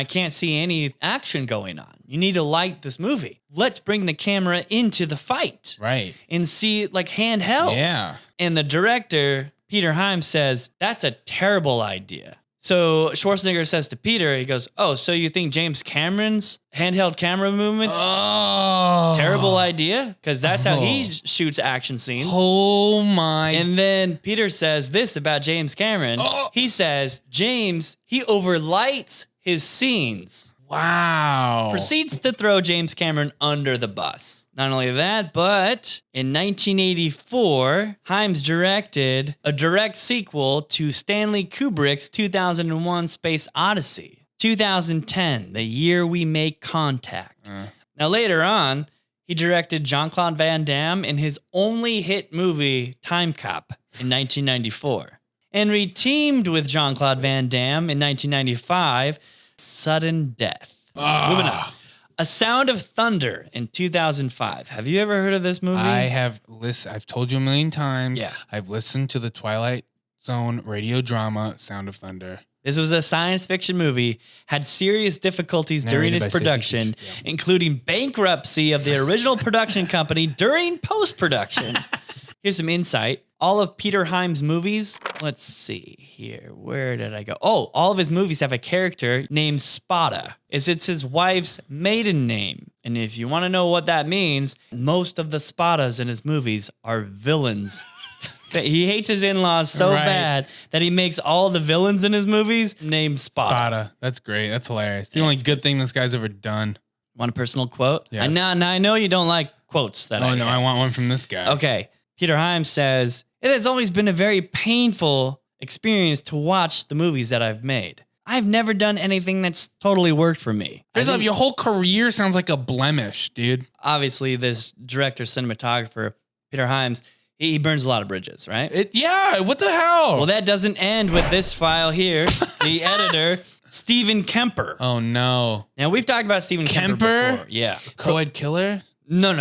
[SPEAKER 2] can't see any action going on. You need to light this movie. Let's bring the camera into the fight
[SPEAKER 1] Right.
[SPEAKER 2] and see it like handheld.
[SPEAKER 1] Yeah.
[SPEAKER 2] And the director, Peter Hyams, says, that's a terrible idea. So Schwarzenegger says to Peter, he goes, oh, so you think James Cameron's handheld camera movements
[SPEAKER 1] Oh.
[SPEAKER 2] terrible idea? Because that's how he shoots action scenes.
[SPEAKER 1] Oh my.
[SPEAKER 2] And then Peter says this about James Cameron.
[SPEAKER 1] Oh.
[SPEAKER 2] He says, James, he overlights his scenes.
[SPEAKER 1] Wow.
[SPEAKER 2] Proceeds to throw James Cameron under the bus. Not only that, but in 1984, Hyams directed a direct sequel to Stanley Kubrick's 2001 Space Odyssey. 2010, the year we make contact. Now, later on, he directed Jean-Claude Van Damme in his only hit movie, Time Cop, in 1994. And re-teamed with Jean-Claude Van Damme in 1995, Sudden Death. Moving on. A Sound of Thunder in 2005. Have you ever heard of this movie?
[SPEAKER 1] I have listened. I've told you a million times.
[SPEAKER 2] Yeah.
[SPEAKER 1] I've listened to the Twilight Zone radio drama Sound of Thunder.
[SPEAKER 2] This was a science fiction movie, had serious difficulties during
[SPEAKER 1] Narrated
[SPEAKER 2] its
[SPEAKER 1] by Stacey
[SPEAKER 2] production,
[SPEAKER 1] Keach. Yeah.
[SPEAKER 2] including bankruptcy of the original production company during post-production. Here's some insight. All of Peter Hyams' movies, let's see here. Where did I go? Oh, all of his movies have a character named Spada. It's his wife's maiden name. And if you want to know what that means, most of the Spadas in his movies are villains. He hates his in-laws so
[SPEAKER 1] Right.
[SPEAKER 2] bad that he makes all the villains in his movies named Spada.
[SPEAKER 1] Spada. That's great. That's hilarious. The only good thing this guy's ever done.
[SPEAKER 2] Want a personal quote?
[SPEAKER 1] Yes.
[SPEAKER 2] I know you don't like quotes that
[SPEAKER 1] Oh no,
[SPEAKER 2] have.
[SPEAKER 1] I want one from this guy.
[SPEAKER 2] Okay. Peter Hyams says, it has always been a very painful experience to watch the movies that I've made. I've never done anything that's totally worked for me. I think,
[SPEAKER 1] Your whole career sounds like a blemish, dude.
[SPEAKER 2] obviously, this director, cinematographer, Peter Hyams, he burns a lot of bridges, right?
[SPEAKER 1] Yeah, what the hell?
[SPEAKER 2] Well, that doesn't end with this file here. The editor, Stephen Kemper.
[SPEAKER 1] Oh no.
[SPEAKER 2] Now, we've talked about Stephen Kemper
[SPEAKER 1] Kemper?
[SPEAKER 2] before. Yeah.
[SPEAKER 1] Co-ed killer?
[SPEAKER 2] No.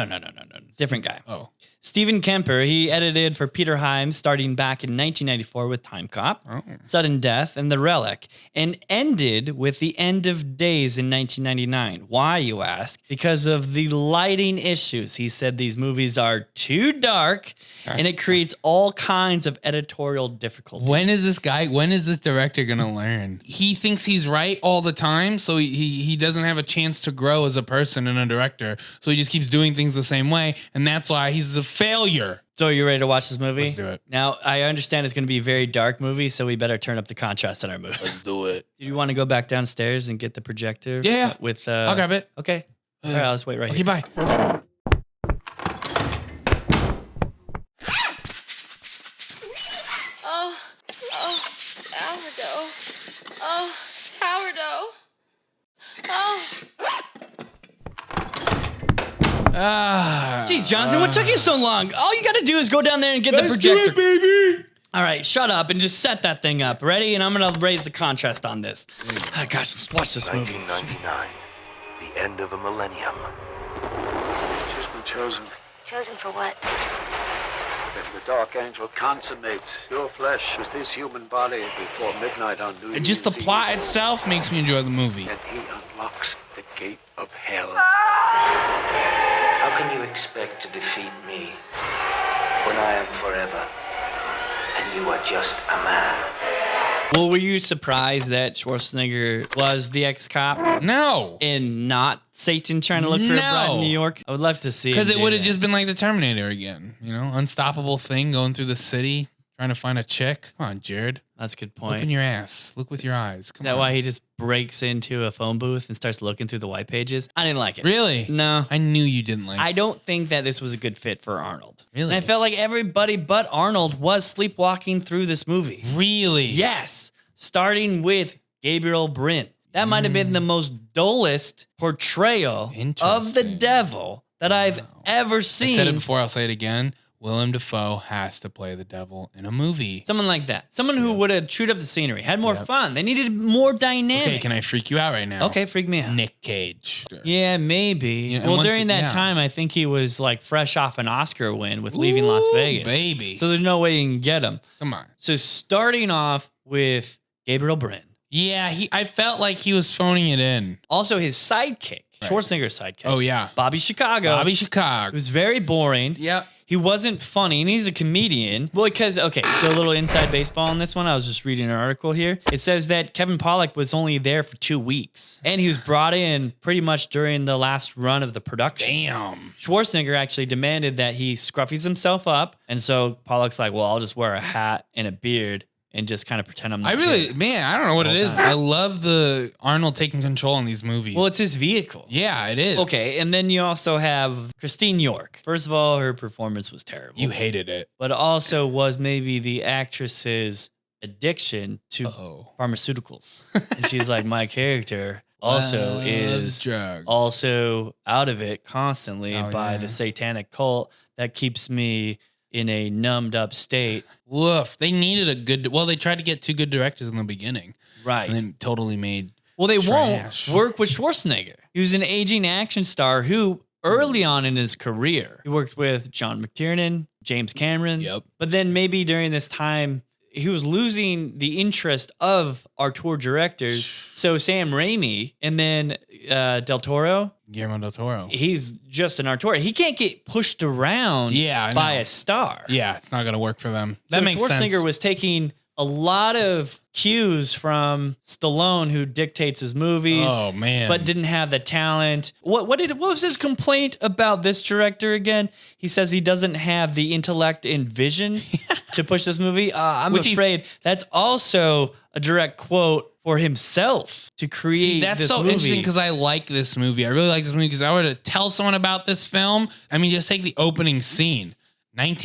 [SPEAKER 2] Different guy.
[SPEAKER 1] Oh.
[SPEAKER 2] Stephen Kemper, he edited for Peter Hyams starting back in 1994 with Time Cop, Sudden Death, and The Relic, and ended with The End of Days in 1999. Why, you ask? Because of the lighting issues. He said these movies are too dark, and it creates all kinds of editorial difficulties.
[SPEAKER 1] When is this director gonna learn? He thinks he's right all the time, so he doesn't have a chance to grow as a person and a director. So he just keeps doing things the same way, and that's why he's a failure.
[SPEAKER 2] So you ready to watch this movie?
[SPEAKER 1] Let's do it.
[SPEAKER 2] Now, I understand it's going to be a very dark movie, so we better turn up the contrast in our movie.
[SPEAKER 1] Let's do it.
[SPEAKER 2] Do you want to go back downstairs and get the projector?
[SPEAKER 1] Yeah.
[SPEAKER 2] With
[SPEAKER 1] I'll grab it.
[SPEAKER 2] Okay. All right, let's wait right
[SPEAKER 1] Okay,
[SPEAKER 2] here.
[SPEAKER 1] bye.
[SPEAKER 5] Sourdough. Oh, sourdough. Oh,
[SPEAKER 2] Jeez, Jonathan, what took you so long? All you got to do is go down there and get the projector.
[SPEAKER 1] baby.
[SPEAKER 2] All right, shut up and just set that thing up. Ready? And I'm going to raise the contrast on this. Oh, gosh, let's watch this movie.
[SPEAKER 5] 1999, the end of a millennium.
[SPEAKER 6] She's been chosen.
[SPEAKER 7] Chosen for what?
[SPEAKER 6] Then the Dark Angel consummates your flesh with his human body before midnight on New Year's
[SPEAKER 1] Just the plot
[SPEAKER 6] Eve.
[SPEAKER 1] itself makes me enjoy the movie.
[SPEAKER 6] And he unlocks the gate of hell.
[SPEAKER 8] How can you expect to defeat me when I am forever and you are just a man?
[SPEAKER 2] Well, were you surprised that Schwarzenegger was the ex-cop
[SPEAKER 1] No.
[SPEAKER 2] and not Satan trying to look for a bride in New York? I would love to see.
[SPEAKER 1] Because
[SPEAKER 2] him
[SPEAKER 1] it
[SPEAKER 2] do
[SPEAKER 1] would have
[SPEAKER 2] that.
[SPEAKER 1] just been like the Terminator again. You know, unstoppable thing going through the city, trying to find a chick. Come on, Jared.
[SPEAKER 2] That's a good
[SPEAKER 1] Look
[SPEAKER 2] point.
[SPEAKER 1] in your ass. Look with your eyes. Come
[SPEAKER 2] Is that
[SPEAKER 1] on.
[SPEAKER 2] why he just breaks into a phone booth and starts looking through the white pages? I didn't like it.
[SPEAKER 1] Really?
[SPEAKER 2] No.
[SPEAKER 1] I knew you didn't like
[SPEAKER 2] I don't think that this was a good fit for Arnold.
[SPEAKER 1] Really?
[SPEAKER 2] And I felt like everybody but Arnold was sleepwalking through this movie.
[SPEAKER 1] Really?
[SPEAKER 2] Yes. Starting with Gabriel Brin. That might have been the most dullest portrayal of the
[SPEAKER 1] Interesting.
[SPEAKER 2] devil that I've ever
[SPEAKER 1] I
[SPEAKER 2] seen.
[SPEAKER 1] said it before. I'll say it again. Willem Dafoe has to play the devil in a movie.
[SPEAKER 2] Someone like that. Someone who would have chewed up the scenery, had more fun. They needed more dynamic.
[SPEAKER 1] Okay, can I freak you out right now?
[SPEAKER 2] Okay, freak me out.
[SPEAKER 1] Nick Cage.
[SPEAKER 2] Yeah, maybe.
[SPEAKER 1] Yeah, and
[SPEAKER 2] well,
[SPEAKER 1] once
[SPEAKER 2] during
[SPEAKER 1] it-
[SPEAKER 2] that
[SPEAKER 1] yeah.
[SPEAKER 2] time, I think he was like fresh off an Oscar win with Leaving Las
[SPEAKER 1] Ooh,
[SPEAKER 2] Vegas.
[SPEAKER 1] baby.
[SPEAKER 2] So there's no way you can get him.
[SPEAKER 1] Come on.
[SPEAKER 2] So starting off with Gabriel Brin.
[SPEAKER 1] Yeah, I felt like he was phoning it in.
[SPEAKER 2] Also his sidekick, Schwarzenegger's sidekick.
[SPEAKER 1] Oh, yeah.
[SPEAKER 2] Bobby Chicago.
[SPEAKER 1] Bobby
[SPEAKER 2] It
[SPEAKER 1] Chicago.
[SPEAKER 2] was very boring.
[SPEAKER 1] Yep.
[SPEAKER 2] He wasn't funny, and he's a comedian. Well, because, okay, so a little inside baseball on this one. I was just reading an article here. It says that Kevin Pollak was only there for 2 weeks, and he was brought in pretty much during the last run of the production.
[SPEAKER 1] Damn.
[SPEAKER 2] Schwarzenegger actually demanded that he scruffies himself up, and so Pollak's like, well, I'll just wear a hat and a beard and just kind of pretend I'm not here.
[SPEAKER 1] I don't know what it is.
[SPEAKER 2] time.
[SPEAKER 1] I love the Arnold taking control in these movies.
[SPEAKER 2] Well, it's his vehicle.
[SPEAKER 1] yeah, it is.
[SPEAKER 2] Okay, and then you also have Christine York. First of all, her performance was terrible.
[SPEAKER 1] You hated it.
[SPEAKER 2] But also was maybe the actress's addiction to pharmaceuticals. And she's like, my character also
[SPEAKER 1] Loves
[SPEAKER 2] is
[SPEAKER 1] drugs.
[SPEAKER 2] also out of it constantly
[SPEAKER 1] Oh,
[SPEAKER 2] by
[SPEAKER 1] yeah.
[SPEAKER 2] the satanic cult that keeps me in a numbed up state.
[SPEAKER 1] Woof. They needed a good. Well, they tried to get 2 good directors in the beginning,
[SPEAKER 2] Right.
[SPEAKER 1] and then totally made.
[SPEAKER 2] Well, they
[SPEAKER 1] Trash.
[SPEAKER 2] won't work with Schwarzenegger. He was an aging action star who early on in his career, he worked with John McTiernan, James Cameron.
[SPEAKER 1] Yep.
[SPEAKER 2] But then maybe during this time, he was losing the interest of our tour directors. So Sam Raimi and then Del Toro,
[SPEAKER 1] Guillermo del Toro.
[SPEAKER 2] he's just an artor. He can't get pushed around
[SPEAKER 1] Yeah, I
[SPEAKER 2] by
[SPEAKER 1] know.
[SPEAKER 2] a star.
[SPEAKER 1] Yeah, it's not gonna work for them. That
[SPEAKER 2] So
[SPEAKER 1] makes
[SPEAKER 2] Schwarzenegger
[SPEAKER 1] sense.
[SPEAKER 2] was taking a lot of cues from Stallone, who dictates his movies.
[SPEAKER 1] Oh man.
[SPEAKER 2] But didn't have the talent. What was his complaint about this director again? He says he doesn't have the intellect and vision to push this movie. I'm
[SPEAKER 1] Which he's-
[SPEAKER 2] afraid that's also a direct quote for himself to create
[SPEAKER 1] That's
[SPEAKER 2] this
[SPEAKER 1] so
[SPEAKER 2] movie.
[SPEAKER 1] interesting because I like this movie. I really like this movie because I were to tell someone about this film. I mean, just take the opening scene.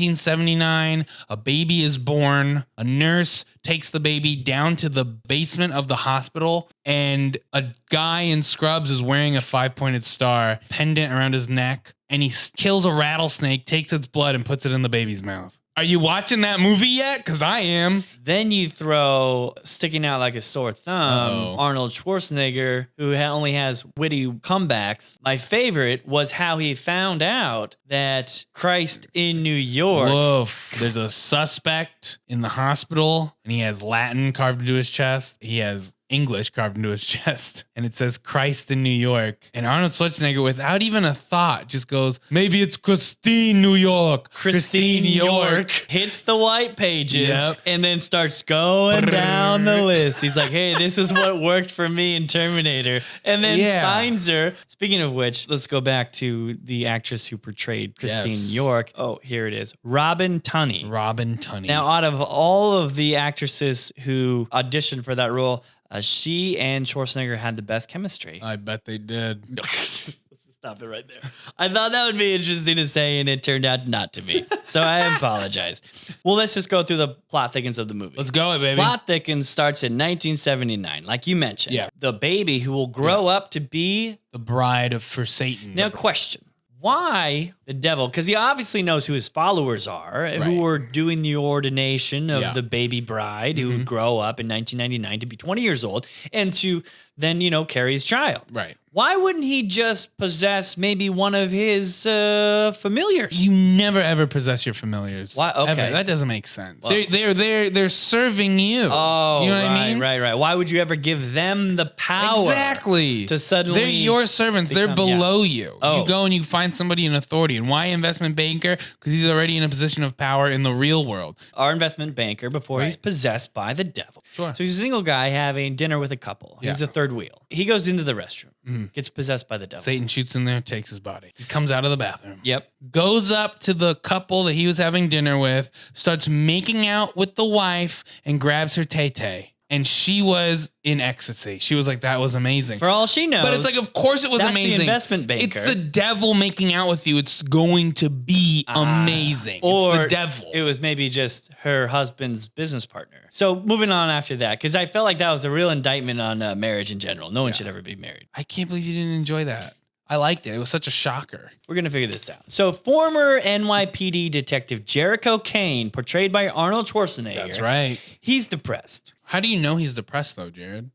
[SPEAKER 1] 1979, a baby is born. A nurse takes the baby down to the basement of the hospital, and a guy in scrubs is wearing a 5-pointed star pendant around his neck, and he kills a rattlesnake, takes its blood, and puts it in the baby's mouth. Are you watching that movie yet? Because I am.
[SPEAKER 2] Then you throw sticking out like a sore thumb,
[SPEAKER 1] Oh.
[SPEAKER 2] Arnold Schwarzenegger, who only has witty comebacks. My favorite was how he found out that Christ in New York.
[SPEAKER 1] Woof. There's a suspect in the hospital, and he has Latin carved into his chest. He has English carved into his chest, and it says Christ in New York. And Arnold Schwarzenegger, without even a thought, just goes, maybe it's Christine, New York.
[SPEAKER 2] Christine York hits the white pages
[SPEAKER 1] Yep.
[SPEAKER 2] and then starts going down the list. He's like, hey, this is what worked for me in Terminator. And then
[SPEAKER 1] Yeah.
[SPEAKER 2] finds her. Speaking of which, let's go back to the actress who portrayed Christine
[SPEAKER 1] Yes.
[SPEAKER 2] York. Oh, here it is. Robin Tunney.
[SPEAKER 1] Robin Tunney.
[SPEAKER 2] Now, out of all of the actresses who auditioned for that role, she and Schwarzenegger had the best chemistry.
[SPEAKER 1] I bet they did.
[SPEAKER 2] Stop it right there. I thought that would be interesting to say, and it turned out not to be. So I apologize. Well, let's just go through the plot thickens of the movie.
[SPEAKER 1] Let's go, baby.
[SPEAKER 2] Plot thickens starts in 1979, like you mentioned.
[SPEAKER 1] Yeah.
[SPEAKER 2] The baby who will grow up to be.
[SPEAKER 1] The bride for Satan.
[SPEAKER 2] Now, question. why the devil, because he obviously knows who his followers are, who were doing the ordination of the baby bride who would grow up in 1999 to be 20 years old and to then, carry his child.
[SPEAKER 1] Right.
[SPEAKER 2] Why wouldn't he just possess maybe one of his familiars?
[SPEAKER 1] You never ever possess your familiars.
[SPEAKER 2] Why? Okay.
[SPEAKER 1] Ever. That doesn't make sense. Well, they're serving you.
[SPEAKER 2] Oh,
[SPEAKER 1] you know what I mean?
[SPEAKER 2] Right. Why would you ever give them the power?
[SPEAKER 1] Exactly.
[SPEAKER 2] To suddenly
[SPEAKER 1] they're your servants. They're below you.
[SPEAKER 2] Oh.
[SPEAKER 1] You go and you find somebody in authority. And why investment banker? Because he's already in a position of power in the real world.
[SPEAKER 2] Our investment banker before he's possessed by the devil.
[SPEAKER 1] Sure.
[SPEAKER 2] So he's a single guy having dinner with a couple. He's the third wheel. He goes into the restroom. Gets possessed by the devil.
[SPEAKER 1] Satan shoots in there, takes his body. He comes out of the bathroom.
[SPEAKER 2] Yep.
[SPEAKER 1] Goes up to the couple that he was having dinner with, starts making out with the wife, and grabs her tay-tay. And she was in ecstasy. She was like, that was amazing.
[SPEAKER 2] For all she knows.
[SPEAKER 1] But it's like, of course it was
[SPEAKER 2] that's
[SPEAKER 1] amazing.
[SPEAKER 2] The investment banker.
[SPEAKER 1] It's the devil making out with you. It's going to be amazing.
[SPEAKER 2] Or
[SPEAKER 1] it's the devil.
[SPEAKER 2] It was maybe just her husband's business partner. So moving on after that, because I felt like that was a real indictment on marriage in general. No one should ever be married.
[SPEAKER 1] I can't believe you didn't enjoy that. I liked it. It was such a shocker.
[SPEAKER 2] We're going to figure this out. So former NYPD detective Jericho Kane, portrayed by Arnold Schwarzenegger.
[SPEAKER 1] That's right.
[SPEAKER 2] He's depressed.
[SPEAKER 1] How do you know he's depressed though, Jared?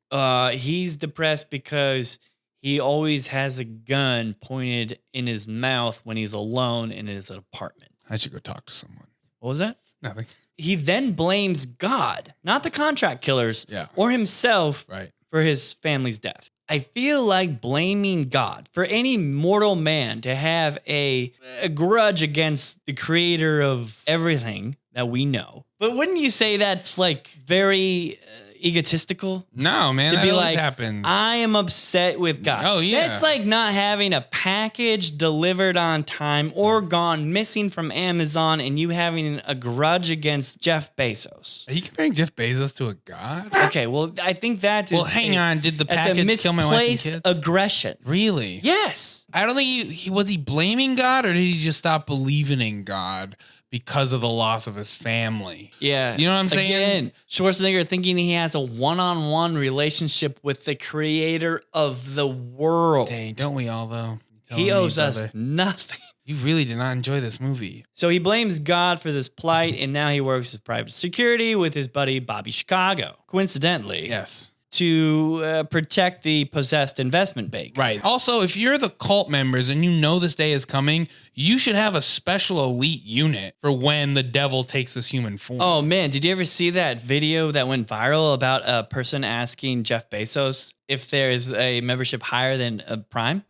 [SPEAKER 2] He's depressed because he always has a gun pointed in his mouth when he's alone in his apartment.
[SPEAKER 1] I should go talk to someone.
[SPEAKER 2] What was that?
[SPEAKER 1] Nothing.
[SPEAKER 2] He then blames God, not the contract killers, or himself for his family's death. I feel like blaming God for any mortal man to have a grudge against the creator of everything that we know. But wouldn't you say that's like very egotistical?
[SPEAKER 1] No, man.
[SPEAKER 2] To be like,
[SPEAKER 1] happens.
[SPEAKER 2] I am upset with God.
[SPEAKER 1] Oh, yeah.
[SPEAKER 2] That's like not having a package delivered on time or gone missing from Amazon and you having a grudge against Jeff Bezos.
[SPEAKER 1] Are you comparing Jeff Bezos to a god?
[SPEAKER 2] Okay, well, I think that is.
[SPEAKER 1] Well, hang on. Did the package kill my wife and kids?
[SPEAKER 2] Misplaced aggression.
[SPEAKER 1] Really?
[SPEAKER 2] Yes.
[SPEAKER 1] I don't think he was he blaming God, or did he just stop believing in God because of the loss of his family?
[SPEAKER 2] Yeah.
[SPEAKER 1] You know what I'm saying?
[SPEAKER 2] Again, Schwarzenegger thinking he has a one-on-one relationship with the creator of the world.
[SPEAKER 1] Dang, don't we all though?
[SPEAKER 2] He owes us nothing.
[SPEAKER 1] You really did not enjoy this movie.
[SPEAKER 2] So he blames God for this plight, and now he works as private security with his buddy Bobby Chicago. Coincidentally.
[SPEAKER 1] Yes.
[SPEAKER 2] To protect the possessed investment bank.
[SPEAKER 1] Right. Also, if you're the cult members and you know this day is coming, you should have a special elite unit for when the devil takes this human form.
[SPEAKER 2] Oh, man. Did you ever see that video that went viral about a person asking Jeff Bezos if there is a membership higher than Prime?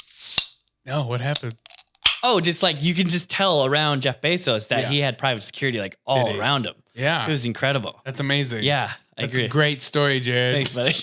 [SPEAKER 1] No, what happened?
[SPEAKER 2] Oh, just like you can just tell around Jeff Bezos that he had private security like all around him.
[SPEAKER 1] Yeah.
[SPEAKER 2] It was incredible.
[SPEAKER 1] That's amazing.
[SPEAKER 2] Yeah.
[SPEAKER 1] That's a great story, Jared.
[SPEAKER 2] Thanks, buddy.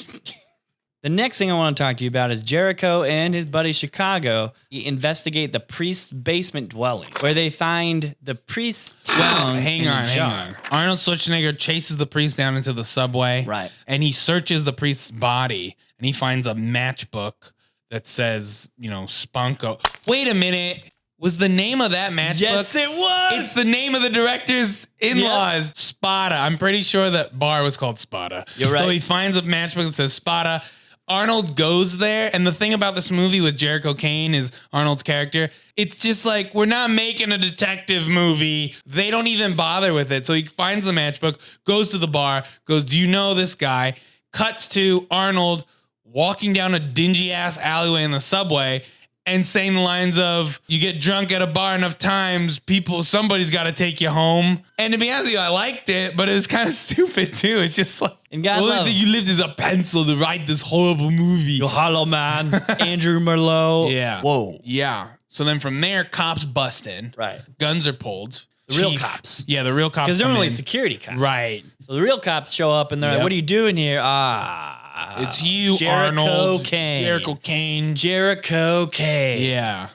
[SPEAKER 2] The next thing I want to talk to you about is Jericho and his buddy Chicago investigate the priest's basement dwelling, where they find the priest's tongue.
[SPEAKER 1] Hang on. Arnold Schwarzenegger chases the priest down into the subway.
[SPEAKER 2] Right.
[SPEAKER 1] And he searches the priest's body, and he finds a matchbook that says, Spunko. Wait a minute. Was the name of that matchbook?
[SPEAKER 2] Yes, it was.
[SPEAKER 1] It's the name of the director's in-laws, Spada. I'm pretty sure that bar was called Spada.
[SPEAKER 2] You're right.
[SPEAKER 1] So he finds a matchbook that says Spada. Arnold goes there, and the thing about this movie with Jericho Kane is Arnold's character. It's just like, we're not making a detective movie. They don't even bother with it. So he finds the matchbook, goes to the bar, goes, do you know this guy? Cuts to Arnold walking down a dingy-ass alleyway in the subway, and saying the lines of, you get drunk at a bar enough times, somebody's got to take you home. And to be honest with you, I liked it, but it was kind of stupid too. It's just like,
[SPEAKER 2] and God love
[SPEAKER 1] you lived as a pencil to write this horrible movie.
[SPEAKER 2] You hollow man, Andrew Merlot.
[SPEAKER 1] Yeah.
[SPEAKER 2] Whoa.
[SPEAKER 1] Yeah. So then from there, cops bust in.
[SPEAKER 2] Right.
[SPEAKER 1] Guns are pulled.
[SPEAKER 2] The real cops.
[SPEAKER 1] Yeah, the real cops.
[SPEAKER 2] Because they're
[SPEAKER 1] come
[SPEAKER 2] only
[SPEAKER 1] in.
[SPEAKER 2] security cops.
[SPEAKER 1] Right.
[SPEAKER 2] So the real cops show up and they're like, what are you doing here?
[SPEAKER 1] It's you,
[SPEAKER 2] Jericho
[SPEAKER 1] Arnold.
[SPEAKER 2] Kane.
[SPEAKER 1] Jericho Kane.
[SPEAKER 2] Jericho Kane.
[SPEAKER 1] Yeah.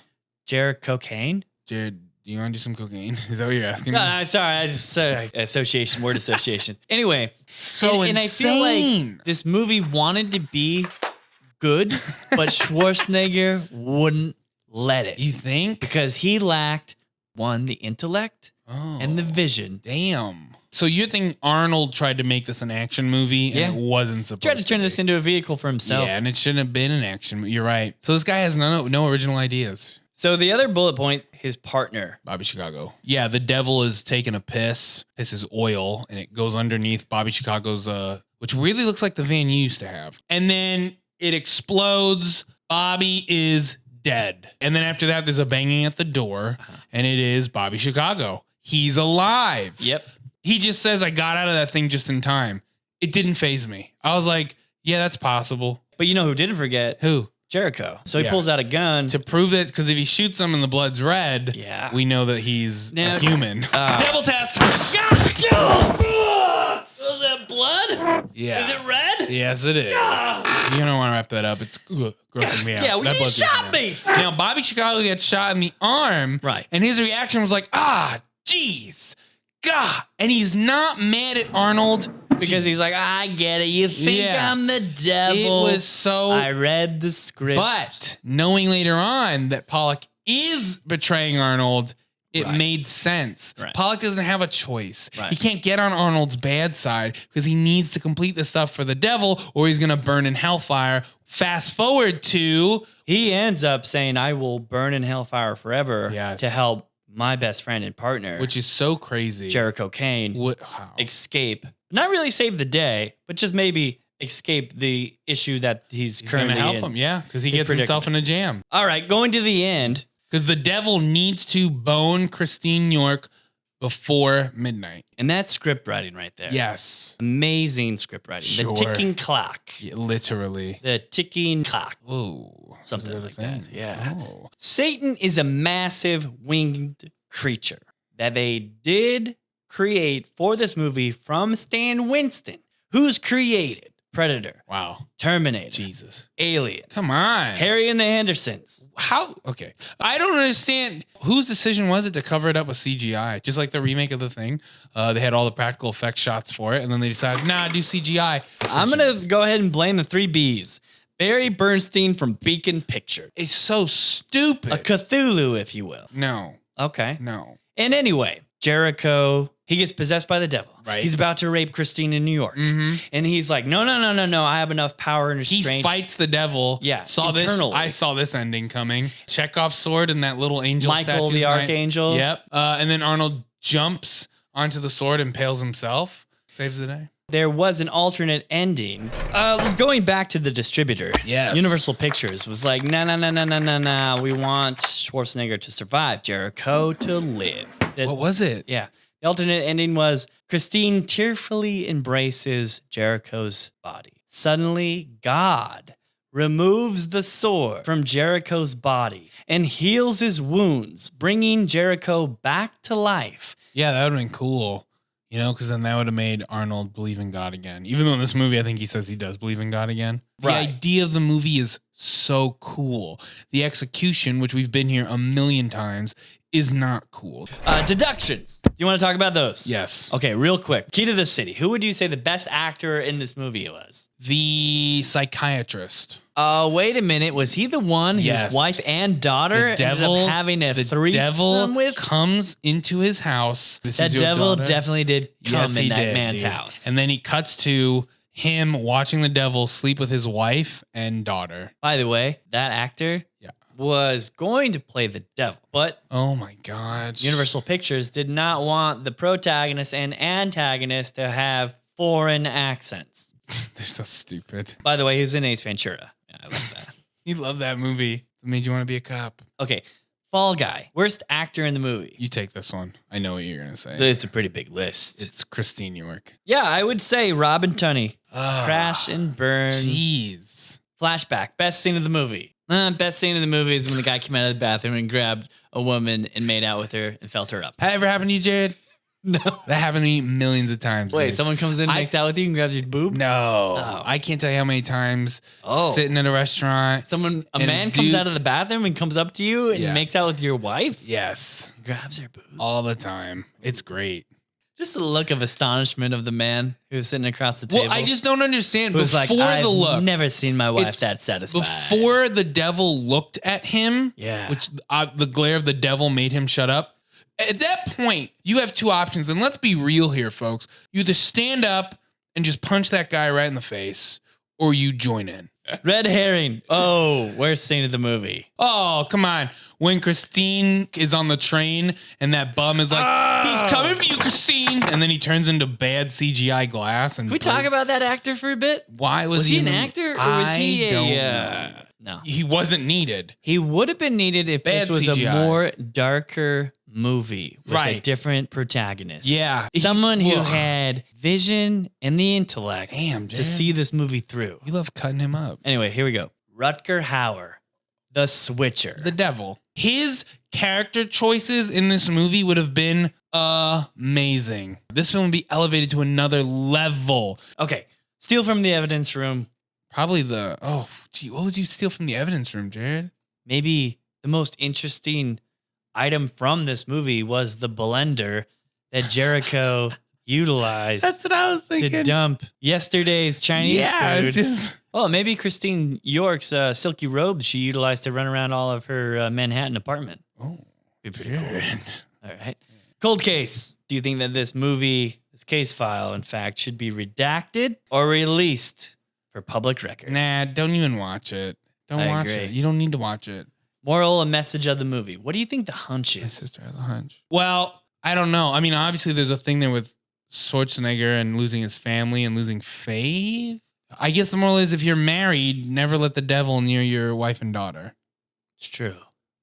[SPEAKER 2] Jericho Kane?
[SPEAKER 1] Jared, do you want to do some cocaine? Is that what you're asking me?
[SPEAKER 2] No, sorry. I just association, word association. Anyway.
[SPEAKER 1] So
[SPEAKER 2] and I feel like this movie wanted to be good, but Schwarzenegger wouldn't let it.
[SPEAKER 1] You think?
[SPEAKER 2] Because he lacked, one, the intellect and the vision.
[SPEAKER 1] Damn. So you think Arnold tried to make this an action movie and it wasn't supposed to
[SPEAKER 2] Tried to turn this into a vehicle for himself.
[SPEAKER 1] Yeah, and it shouldn't have been an action. You're right. So this guy has no original ideas.
[SPEAKER 2] So the other bullet point, his partner.
[SPEAKER 1] Bobby Chicago. Yeah, the devil is taking a piss. Piss is oil, and it goes underneath Bobby Chicago's, which really looks like the van you used to have. And then it explodes. Bobby is dead. And then after that, there's a banging at the door, and it is Bobby Chicago. He's alive.
[SPEAKER 2] Yep.
[SPEAKER 1] He just says, I got out of that thing just in time. It didn't faze me. I was like, yeah, that's possible.
[SPEAKER 2] But you know who didn't forget?
[SPEAKER 1] Who?
[SPEAKER 2] Jericho. So he
[SPEAKER 1] Yeah.
[SPEAKER 2] pulls out a gun.
[SPEAKER 1] To prove that, because if he shoots him and the blood's red,
[SPEAKER 2] Yeah.
[SPEAKER 1] we know that he's
[SPEAKER 2] Now-
[SPEAKER 1] a human.
[SPEAKER 2] Devil test. Was that blood?
[SPEAKER 1] Yeah.
[SPEAKER 2] Is it red?
[SPEAKER 1] Yes, it is. You don't want to wrap that up. It's grossing me out.
[SPEAKER 2] Yeah, well,
[SPEAKER 1] That
[SPEAKER 2] you
[SPEAKER 1] blood's
[SPEAKER 2] shot
[SPEAKER 1] grossing
[SPEAKER 2] me.
[SPEAKER 1] out. Now, Bobby Chicago gets shot in the arm.
[SPEAKER 2] Right.
[SPEAKER 1] And his reaction was like, jeez. God. And he's not mad at Arnold.
[SPEAKER 2] Because he's like, I get it. You think
[SPEAKER 1] Yeah.
[SPEAKER 2] I'm the devil.
[SPEAKER 1] It was so...
[SPEAKER 2] I read the script.
[SPEAKER 1] But knowing later on that Pollock is betraying Arnold, it
[SPEAKER 2] Right.
[SPEAKER 1] made sense.
[SPEAKER 2] Right.
[SPEAKER 1] Pollock doesn't have a choice.
[SPEAKER 2] Right.
[SPEAKER 1] He can't get on Arnold's bad side because he needs to complete the stuff for the devil or he's going to burn in hellfire. Fast forward to...
[SPEAKER 2] he ends up saying, I will burn in hellfire forever
[SPEAKER 1] Yes.
[SPEAKER 2] to help my best friend and partner,
[SPEAKER 1] Which is so crazy.
[SPEAKER 2] Jericho Kane,
[SPEAKER 1] How?
[SPEAKER 2] escape. Not really save the day, but just maybe escape the issue that he's
[SPEAKER 1] He's going to
[SPEAKER 2] currently
[SPEAKER 1] help
[SPEAKER 2] in.
[SPEAKER 1] him, yeah, because he
[SPEAKER 2] His
[SPEAKER 1] gets himself in
[SPEAKER 2] predicament.
[SPEAKER 1] a jam.
[SPEAKER 2] All right, going to the end.
[SPEAKER 1] Because the devil needs to bone Christine York before midnight.
[SPEAKER 2] And that's script writing right there.
[SPEAKER 1] Yes.
[SPEAKER 2] Amazing script writing.
[SPEAKER 1] Sure.
[SPEAKER 2] The ticking clock.
[SPEAKER 1] Yeah, literally.
[SPEAKER 2] The ticking clock.
[SPEAKER 1] Whoa.
[SPEAKER 2] Something
[SPEAKER 1] Is that a
[SPEAKER 2] like
[SPEAKER 1] thing?
[SPEAKER 2] that, yeah.
[SPEAKER 1] Oh.
[SPEAKER 2] Satan is a massive winged creature that they did create for this movie from Stan Winston, who's created Predator,
[SPEAKER 1] Wow.
[SPEAKER 2] Terminator,
[SPEAKER 1] Jesus.
[SPEAKER 2] Alien,
[SPEAKER 1] Come on.
[SPEAKER 2] Harry and the Hendersons.
[SPEAKER 1] How? Okay. I don't understand. Whose decision was it to cover it up with CGI? Just like the remake of The Thing. They had all the practical effects shots for it, and then they decided, nah, do CGI.
[SPEAKER 2] I'm going to go ahead and blame the 3 Bs. Barry Bernstein from Beacon Pictures.
[SPEAKER 1] It's so stupid.
[SPEAKER 2] A Cthulhu, if you will.
[SPEAKER 1] No.
[SPEAKER 2] Okay.
[SPEAKER 1] No.
[SPEAKER 2] And anyway, Jericho, he gets possessed by the devil.
[SPEAKER 1] Right.
[SPEAKER 2] He's about to rape Christine in New York.
[SPEAKER 1] Mm-hmm.
[SPEAKER 2] And he's like, no. I have enough power and
[SPEAKER 1] He
[SPEAKER 2] restraint.
[SPEAKER 1] fights the devil.
[SPEAKER 2] Yeah,
[SPEAKER 1] Saw this.
[SPEAKER 2] eternally.
[SPEAKER 1] I saw this ending coming. Chekhov's sword and that little angel
[SPEAKER 2] Michael
[SPEAKER 1] statue's
[SPEAKER 2] the
[SPEAKER 1] knight.
[SPEAKER 2] Archangel.
[SPEAKER 1] Yep. And then Arnold jumps onto the sword and impales himself. Saves the day.
[SPEAKER 2] There was an alternate ending. Going back to the distributor,
[SPEAKER 1] Yes.
[SPEAKER 2] Universal Pictures was like, no. We want Schwarzenegger to survive, Jericho to live.
[SPEAKER 1] What was it?
[SPEAKER 2] Yeah. The alternate ending was Christine tearfully embraces Jericho's body. Suddenly, God removes the sword from Jericho's body and heals his wounds, bringing Jericho back to life.
[SPEAKER 1] Yeah, that would have been cool. You know, because then that would have made Arnold believe in God again. Even though in this movie, I think he says he does believe in God again.
[SPEAKER 2] Right.
[SPEAKER 1] The idea of the movie is so cool. The execution, which we've been here a million times, is not cool.
[SPEAKER 2] Deductions. Do you want to talk about those?
[SPEAKER 1] Yes.
[SPEAKER 2] Okay, real quick. Key to the City. Who would you say the best actor in this movie was?
[SPEAKER 1] The psychiatrist.
[SPEAKER 2] Wait a minute. Was he the one whose
[SPEAKER 1] Yes.
[SPEAKER 2] wife and daughter
[SPEAKER 1] The devil,
[SPEAKER 2] ended up having a threesome
[SPEAKER 1] devil
[SPEAKER 2] with?
[SPEAKER 1] comes into his house. This
[SPEAKER 2] That
[SPEAKER 1] is your
[SPEAKER 2] devil
[SPEAKER 1] daughter?
[SPEAKER 2] definitely did come
[SPEAKER 1] Yes,
[SPEAKER 2] in
[SPEAKER 1] he
[SPEAKER 2] that
[SPEAKER 1] did,
[SPEAKER 2] man's
[SPEAKER 1] dude.
[SPEAKER 2] house.
[SPEAKER 1] And then he cuts to him watching the devil sleep with his wife and daughter.
[SPEAKER 2] By the way, that actor was going to play the devil, but
[SPEAKER 1] Oh my God.
[SPEAKER 2] Universal Pictures did not want the protagonist and antagonist to have foreign accents.
[SPEAKER 1] They're so stupid.
[SPEAKER 2] By the way, he was in Ace Ventura. Yeah, I love that.
[SPEAKER 1] You love that movie. It made you want to be a cop.
[SPEAKER 2] Okay, Fall Guy, worst actor in the movie.
[SPEAKER 1] You take this one. I know what you're going to say.
[SPEAKER 2] It's a pretty big list.
[SPEAKER 1] It's Christine York.
[SPEAKER 2] Yeah, I would say Robin Tunney.
[SPEAKER 1] Ah,
[SPEAKER 2] Crash and Burn.
[SPEAKER 1] Jeez.
[SPEAKER 2] Flashback. Best scene of the movie. Best scene of the movie is when the guy came out of the bathroom and grabbed a woman and made out with her and felt her up.
[SPEAKER 1] That ever happened to you, Jared?
[SPEAKER 2] No.
[SPEAKER 1] That happened to me millions of times.
[SPEAKER 2] Wait,
[SPEAKER 1] dude.
[SPEAKER 2] someone comes in and makes out with you and grabs your boob?
[SPEAKER 1] No.
[SPEAKER 2] Oh.
[SPEAKER 1] I can't tell you how many times
[SPEAKER 2] Oh.
[SPEAKER 1] sitting at a restaurant.
[SPEAKER 2] A
[SPEAKER 1] And
[SPEAKER 2] man comes
[SPEAKER 1] dude-
[SPEAKER 2] out of the bathroom and comes up to you and
[SPEAKER 1] Yeah.
[SPEAKER 2] makes out with your wife?
[SPEAKER 1] Yes.
[SPEAKER 2] Grabs her boob.
[SPEAKER 1] All the time. It's great.
[SPEAKER 2] Just the look of astonishment of the man who was sitting across the table.
[SPEAKER 1] Well, I just don't understand.
[SPEAKER 2] Who was
[SPEAKER 1] Before
[SPEAKER 2] like, I've
[SPEAKER 1] the look,
[SPEAKER 2] never seen my wife
[SPEAKER 1] It's-
[SPEAKER 2] that satisfied.
[SPEAKER 1] before the devil looked at him,
[SPEAKER 2] Yeah.
[SPEAKER 1] which the glare of the devil made him shut up. At that point, you have two options. And let's be real here, folks. You either stand up and just punch that guy right in the face, or you join in.
[SPEAKER 2] Red herring. Oh, worst scene of the movie.
[SPEAKER 1] Oh, come on. When Christine is on the train and that bum is like, he's coming for you, Christine. And then he turns into bad CGI glass. And
[SPEAKER 2] Can we talk about that actor for a bit?
[SPEAKER 1] Why was
[SPEAKER 2] he
[SPEAKER 1] he
[SPEAKER 2] an
[SPEAKER 1] in the-
[SPEAKER 2] actor or was he
[SPEAKER 1] I don't
[SPEAKER 2] a...
[SPEAKER 1] know.
[SPEAKER 2] No.
[SPEAKER 1] He wasn't needed.
[SPEAKER 2] He would have been needed if
[SPEAKER 1] Bad
[SPEAKER 2] this was
[SPEAKER 1] CGI.
[SPEAKER 2] a more darker movie with a
[SPEAKER 1] Right.
[SPEAKER 2] different protagonist.
[SPEAKER 1] Yeah.
[SPEAKER 2] Someone who
[SPEAKER 1] Ugh.
[SPEAKER 2] had vision and the intellect
[SPEAKER 1] Damn,
[SPEAKER 2] to
[SPEAKER 1] dude.
[SPEAKER 2] see this movie through.
[SPEAKER 1] You love cutting him up.
[SPEAKER 2] Anyway, here we go. Rutger Hauer, the Switcher.
[SPEAKER 1] The devil. His character choices in this movie would have been amazing. This film would be elevated to another level.
[SPEAKER 2] Okay, steal from the evidence room.
[SPEAKER 1] Probably what would you steal from the evidence room, Jared?
[SPEAKER 2] Maybe the most interesting item from this movie was the blender that Jericho utilized
[SPEAKER 1] That's what I was
[SPEAKER 2] to
[SPEAKER 1] thinking.
[SPEAKER 2] dump yesterday's Chinese food.
[SPEAKER 1] It's just
[SPEAKER 2] Oh, maybe Christine York's silky robe she utilized to run around all of her Manhattan apartment. Be pretty cool. All right. Cold case. Do you think that this case file, in fact, should be redacted or released for public record?
[SPEAKER 1] Nah, don't even watch it. Don't
[SPEAKER 2] I
[SPEAKER 1] watch
[SPEAKER 2] agree.
[SPEAKER 1] it. You don't need to watch it.
[SPEAKER 2] Moral and message of the movie. What do you think the hunch
[SPEAKER 1] My
[SPEAKER 2] is?
[SPEAKER 1] sister has a hunch. Well, I don't know. I mean, obviously there's a thing there with Schwarzenegger and losing his family and losing faith. I guess the moral is if you're married, never let the devil near your wife and daughter.
[SPEAKER 2] It's true.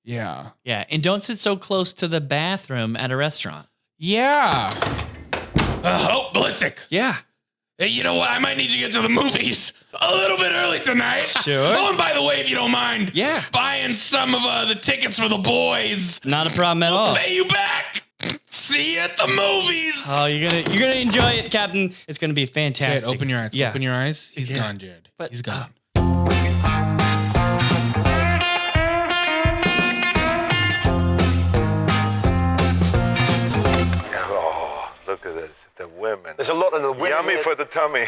[SPEAKER 1] Yeah.
[SPEAKER 2] Yeah, and don't sit so close to the bathroom at a restaurant.
[SPEAKER 1] Yeah. Ballistic.
[SPEAKER 2] Yeah.
[SPEAKER 1] Hey, you know what? I might need you to get to the movies a little bit early tonight.
[SPEAKER 2] Sure.
[SPEAKER 1] Oh, and by the way, if you don't mind,
[SPEAKER 2] Yeah.
[SPEAKER 1] buying some of the tickets for the boys.
[SPEAKER 2] Not a problem at all.
[SPEAKER 1] Pay you back. See you at the movies.
[SPEAKER 2] Oh, you're gonna enjoy it, Captain. It's gonna be fantastic.
[SPEAKER 1] Jared, open your eyes.
[SPEAKER 2] Yeah.
[SPEAKER 1] Open your eyes. He's
[SPEAKER 2] Yeah.
[SPEAKER 1] gone, Jared.
[SPEAKER 2] But-
[SPEAKER 1] He's gone.
[SPEAKER 3] Oh, look at this. The women.
[SPEAKER 5] There's a lot of the women.
[SPEAKER 3] Yummy
[SPEAKER 5] here.
[SPEAKER 3] for the tummy.